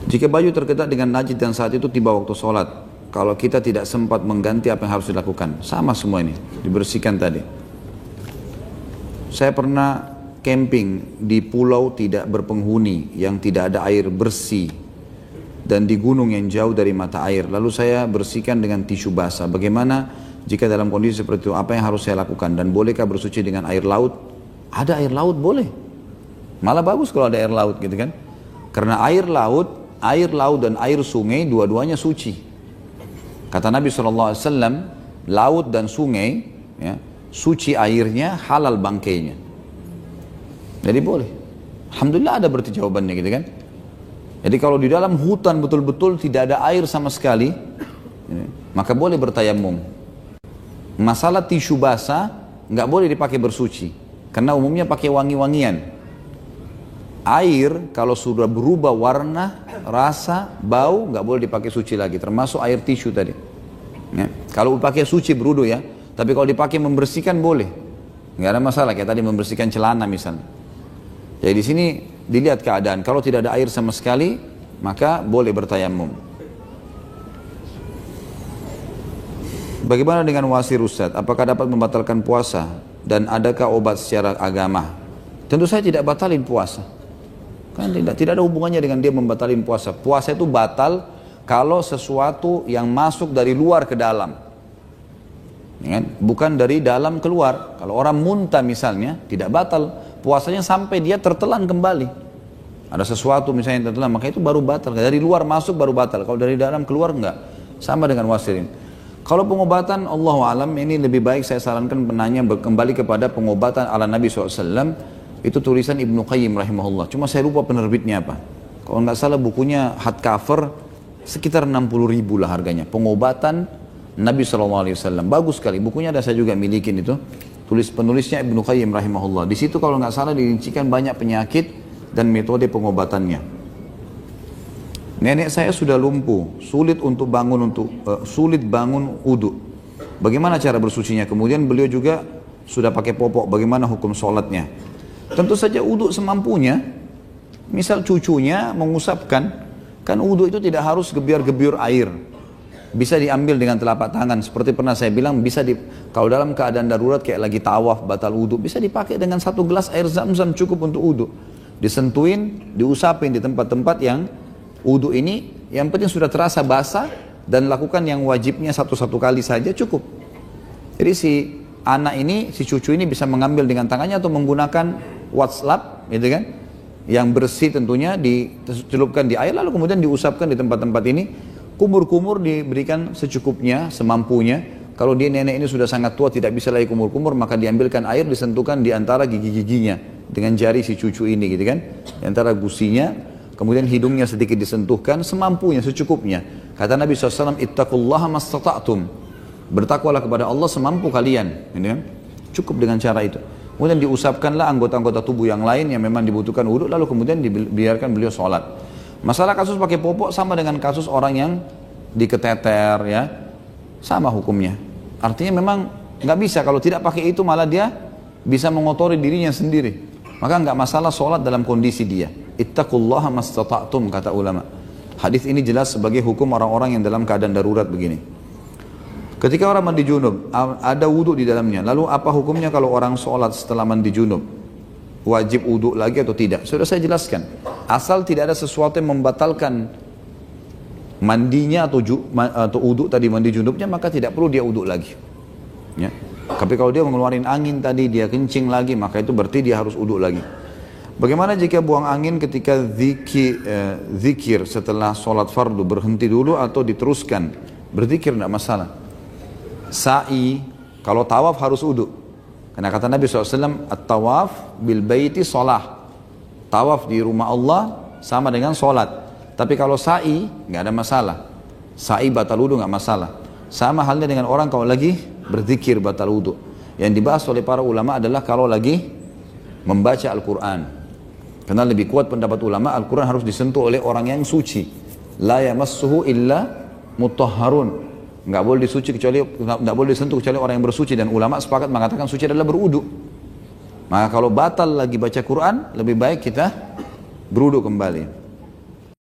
Jika baju terketat dengan najis dan saat itu tiba waktu sholat, kalau kita tidak sempat mengganti, apa yang harus dilakukan? Sama semua ini, dibersihkan tadi. Saya pernah camping di pulau tidak berpenghuni yang tidak ada air bersih dan di gunung yang jauh dari mata air. Lalu saya bersihkan dengan tisu basah. Bagaimana jika dalam kondisi seperti itu? Apa yang harus saya lakukan? Dan bolehkah bersuci dengan air laut? Ada air laut boleh. Malah bagus kalau ada air laut gitu kan. Karena air laut dan air sungai dua-duanya suci. Kata Nabi SAW, laut dan sungai ya, suci airnya, halal bangkainya. Jadi boleh. Alhamdulillah ada berarti jawabannya gitu kan. Jadi kalau di dalam hutan betul-betul tidak ada air sama sekali, ya, maka boleh bertayamum. Masalah tisu basah nggak boleh dipakai bersuci, karena umumnya pakai wangi-wangian. Air kalau sudah berubah warna, rasa, bau, nggak boleh dipakai suci lagi, termasuk air tisu tadi. Ya. Kalau pakai suci berudu ya, tapi kalau dipakai membersihkan boleh, nggak ada masalah. Kayak tadi membersihkan celana misalnya. Jadi di sini dilihat keadaan. Kalau tidak ada air sama sekali, maka boleh bertayamum. Bagaimana dengan wasir Ustaz? Apakah dapat membatalkan puasa? Dan adakah obat secara agama? Tentu saya tidak batalin puasa. Kan tidak ada hubungannya dengan dia membatalin puasa. Puasa itu batal kalau sesuatu yang masuk dari luar ke dalam. Ya, bukan dari dalam keluar. Kalau orang muntah misalnya, tidak batal puasanya sampai dia tertelan kembali. Ada sesuatu misalnya yang tertelan, maka itu baru batal. Dari luar masuk baru batal. Kalau dari dalam keluar enggak. Sama dengan wasirin. Kalau pengobatan, Allahu a'lam, ini lebih baik saya sarankan penanya kembali kepada pengobatan ala Nabi SAW. Itu tulisan Ibnu Qayyim rahimahullah. Cuma saya lupa penerbitnya apa. Kalau nggak salah bukunya hardcover sekitar 60.000 lah harganya. Pengobatan Nabi SAW. Bagus sekali. Bukunya ada, saya juga milikin itu. Penulisnya Ibnu Qayyim rahimahullah. Di situ kalau nggak salah dirincikan banyak penyakit dan metode pengobatannya. Nenek saya sudah lumpuh, sulit bangun wudu. Bagaimana cara bersucinya? Kemudian beliau juga sudah pakai popok. Bagaimana hukum sholatnya? Tentu saja wudu semampunya. Misal cucunya mengusapkan, kan wudu itu tidak harus gebiar-gebiur air. Bisa diambil dengan telapak tangan, seperti pernah saya bilang, kalau dalam keadaan darurat kayak lagi tawaf batal wudu, bisa dipakai dengan 1 gelas air zam-zam cukup untuk wudu. Disentuhin, diusapin di tempat-tempat yang wudu ini, yang penting sudah terasa basah, dan lakukan yang wajibnya satu kali saja cukup. Jadi si anak ini, si cucu ini bisa mengambil dengan tangannya atau menggunakan WhatsApp, gitu kan? Yang bersih tentunya dicelupkan di air lalu kemudian diusapkan di tempat-tempat ini. Kumur-kumur diberikan secukupnya, semampunya. Kalau dia nenek ini sudah sangat tua tidak bisa lagi kumur-kumur, maka diambilkan air disentuhkan di antara gigi-giginya dengan jari si cucu ini, gitu kan? Di antara gusinya, kemudian hidungnya sedikit disentuhkan semampunya, secukupnya. Kata Nabi SAW, ittaqullaha mastata'tum. Bertakwalah kepada Allah semampu kalian, gitu kan? Cukup dengan cara itu. Kemudian diusapkanlah anggota-anggota tubuh yang lain yang memang dibutuhkan wudhu, lalu kemudian dibiarkan beliau sholat. Masalah kasus pakai popok sama dengan kasus orang yang diketeter, ya, sama hukumnya. Artinya memang nggak bisa, kalau tidak pakai itu malah dia bisa mengotori dirinya sendiri. Maka nggak masalah sholat dalam kondisi dia. Ittaqullaha mastata'tum, kata ulama. Hadis ini jelas sebagai hukum orang-orang yang dalam keadaan darurat begini. Ketika orang mandi junub, ada wudhu di dalamnya. Lalu apa hukumnya kalau orang sholat setelah mandi junub? Wajib wudhu lagi atau tidak? Sudah saya jelaskan. Asal tidak ada sesuatu yang membatalkan mandinya atau wudhu tadi, mandi junubnya, maka tidak perlu dia wudhu lagi. Ya. Tapi kalau dia mengeluarkan angin tadi, dia kencing lagi, maka itu berarti dia harus wudhu lagi. Bagaimana jika buang angin ketika zikir setelah sholat fardu, berhenti dulu atau diteruskan? Berzikir tidak masalah. Sa'i, kalau tawaf harus wudhu. Karena kata Nabi SAW, at-tawaf bil baiti sholah. Tawaf di rumah Allah sama dengan sholat. Tapi kalau sa'i, nggak ada masalah. Sa'i batal wudhu nggak masalah. Sama halnya dengan orang kalau lagi berzikir batal wudhu. Yang dibahas oleh para ulama adalah kalau lagi membaca Al-Quran. Karena lebih kuat pendapat ulama, Al-Quran harus disentuh oleh orang yang suci. La yamassuhu illa mutahharun. Nggak boleh disuci kecuali, nggak boleh disentuh kecuali orang yang bersuci, dan ulama sepakat mengatakan suci adalah berwudu. Maka kalau batal lagi baca Quran, lebih baik kita berwudu kembali.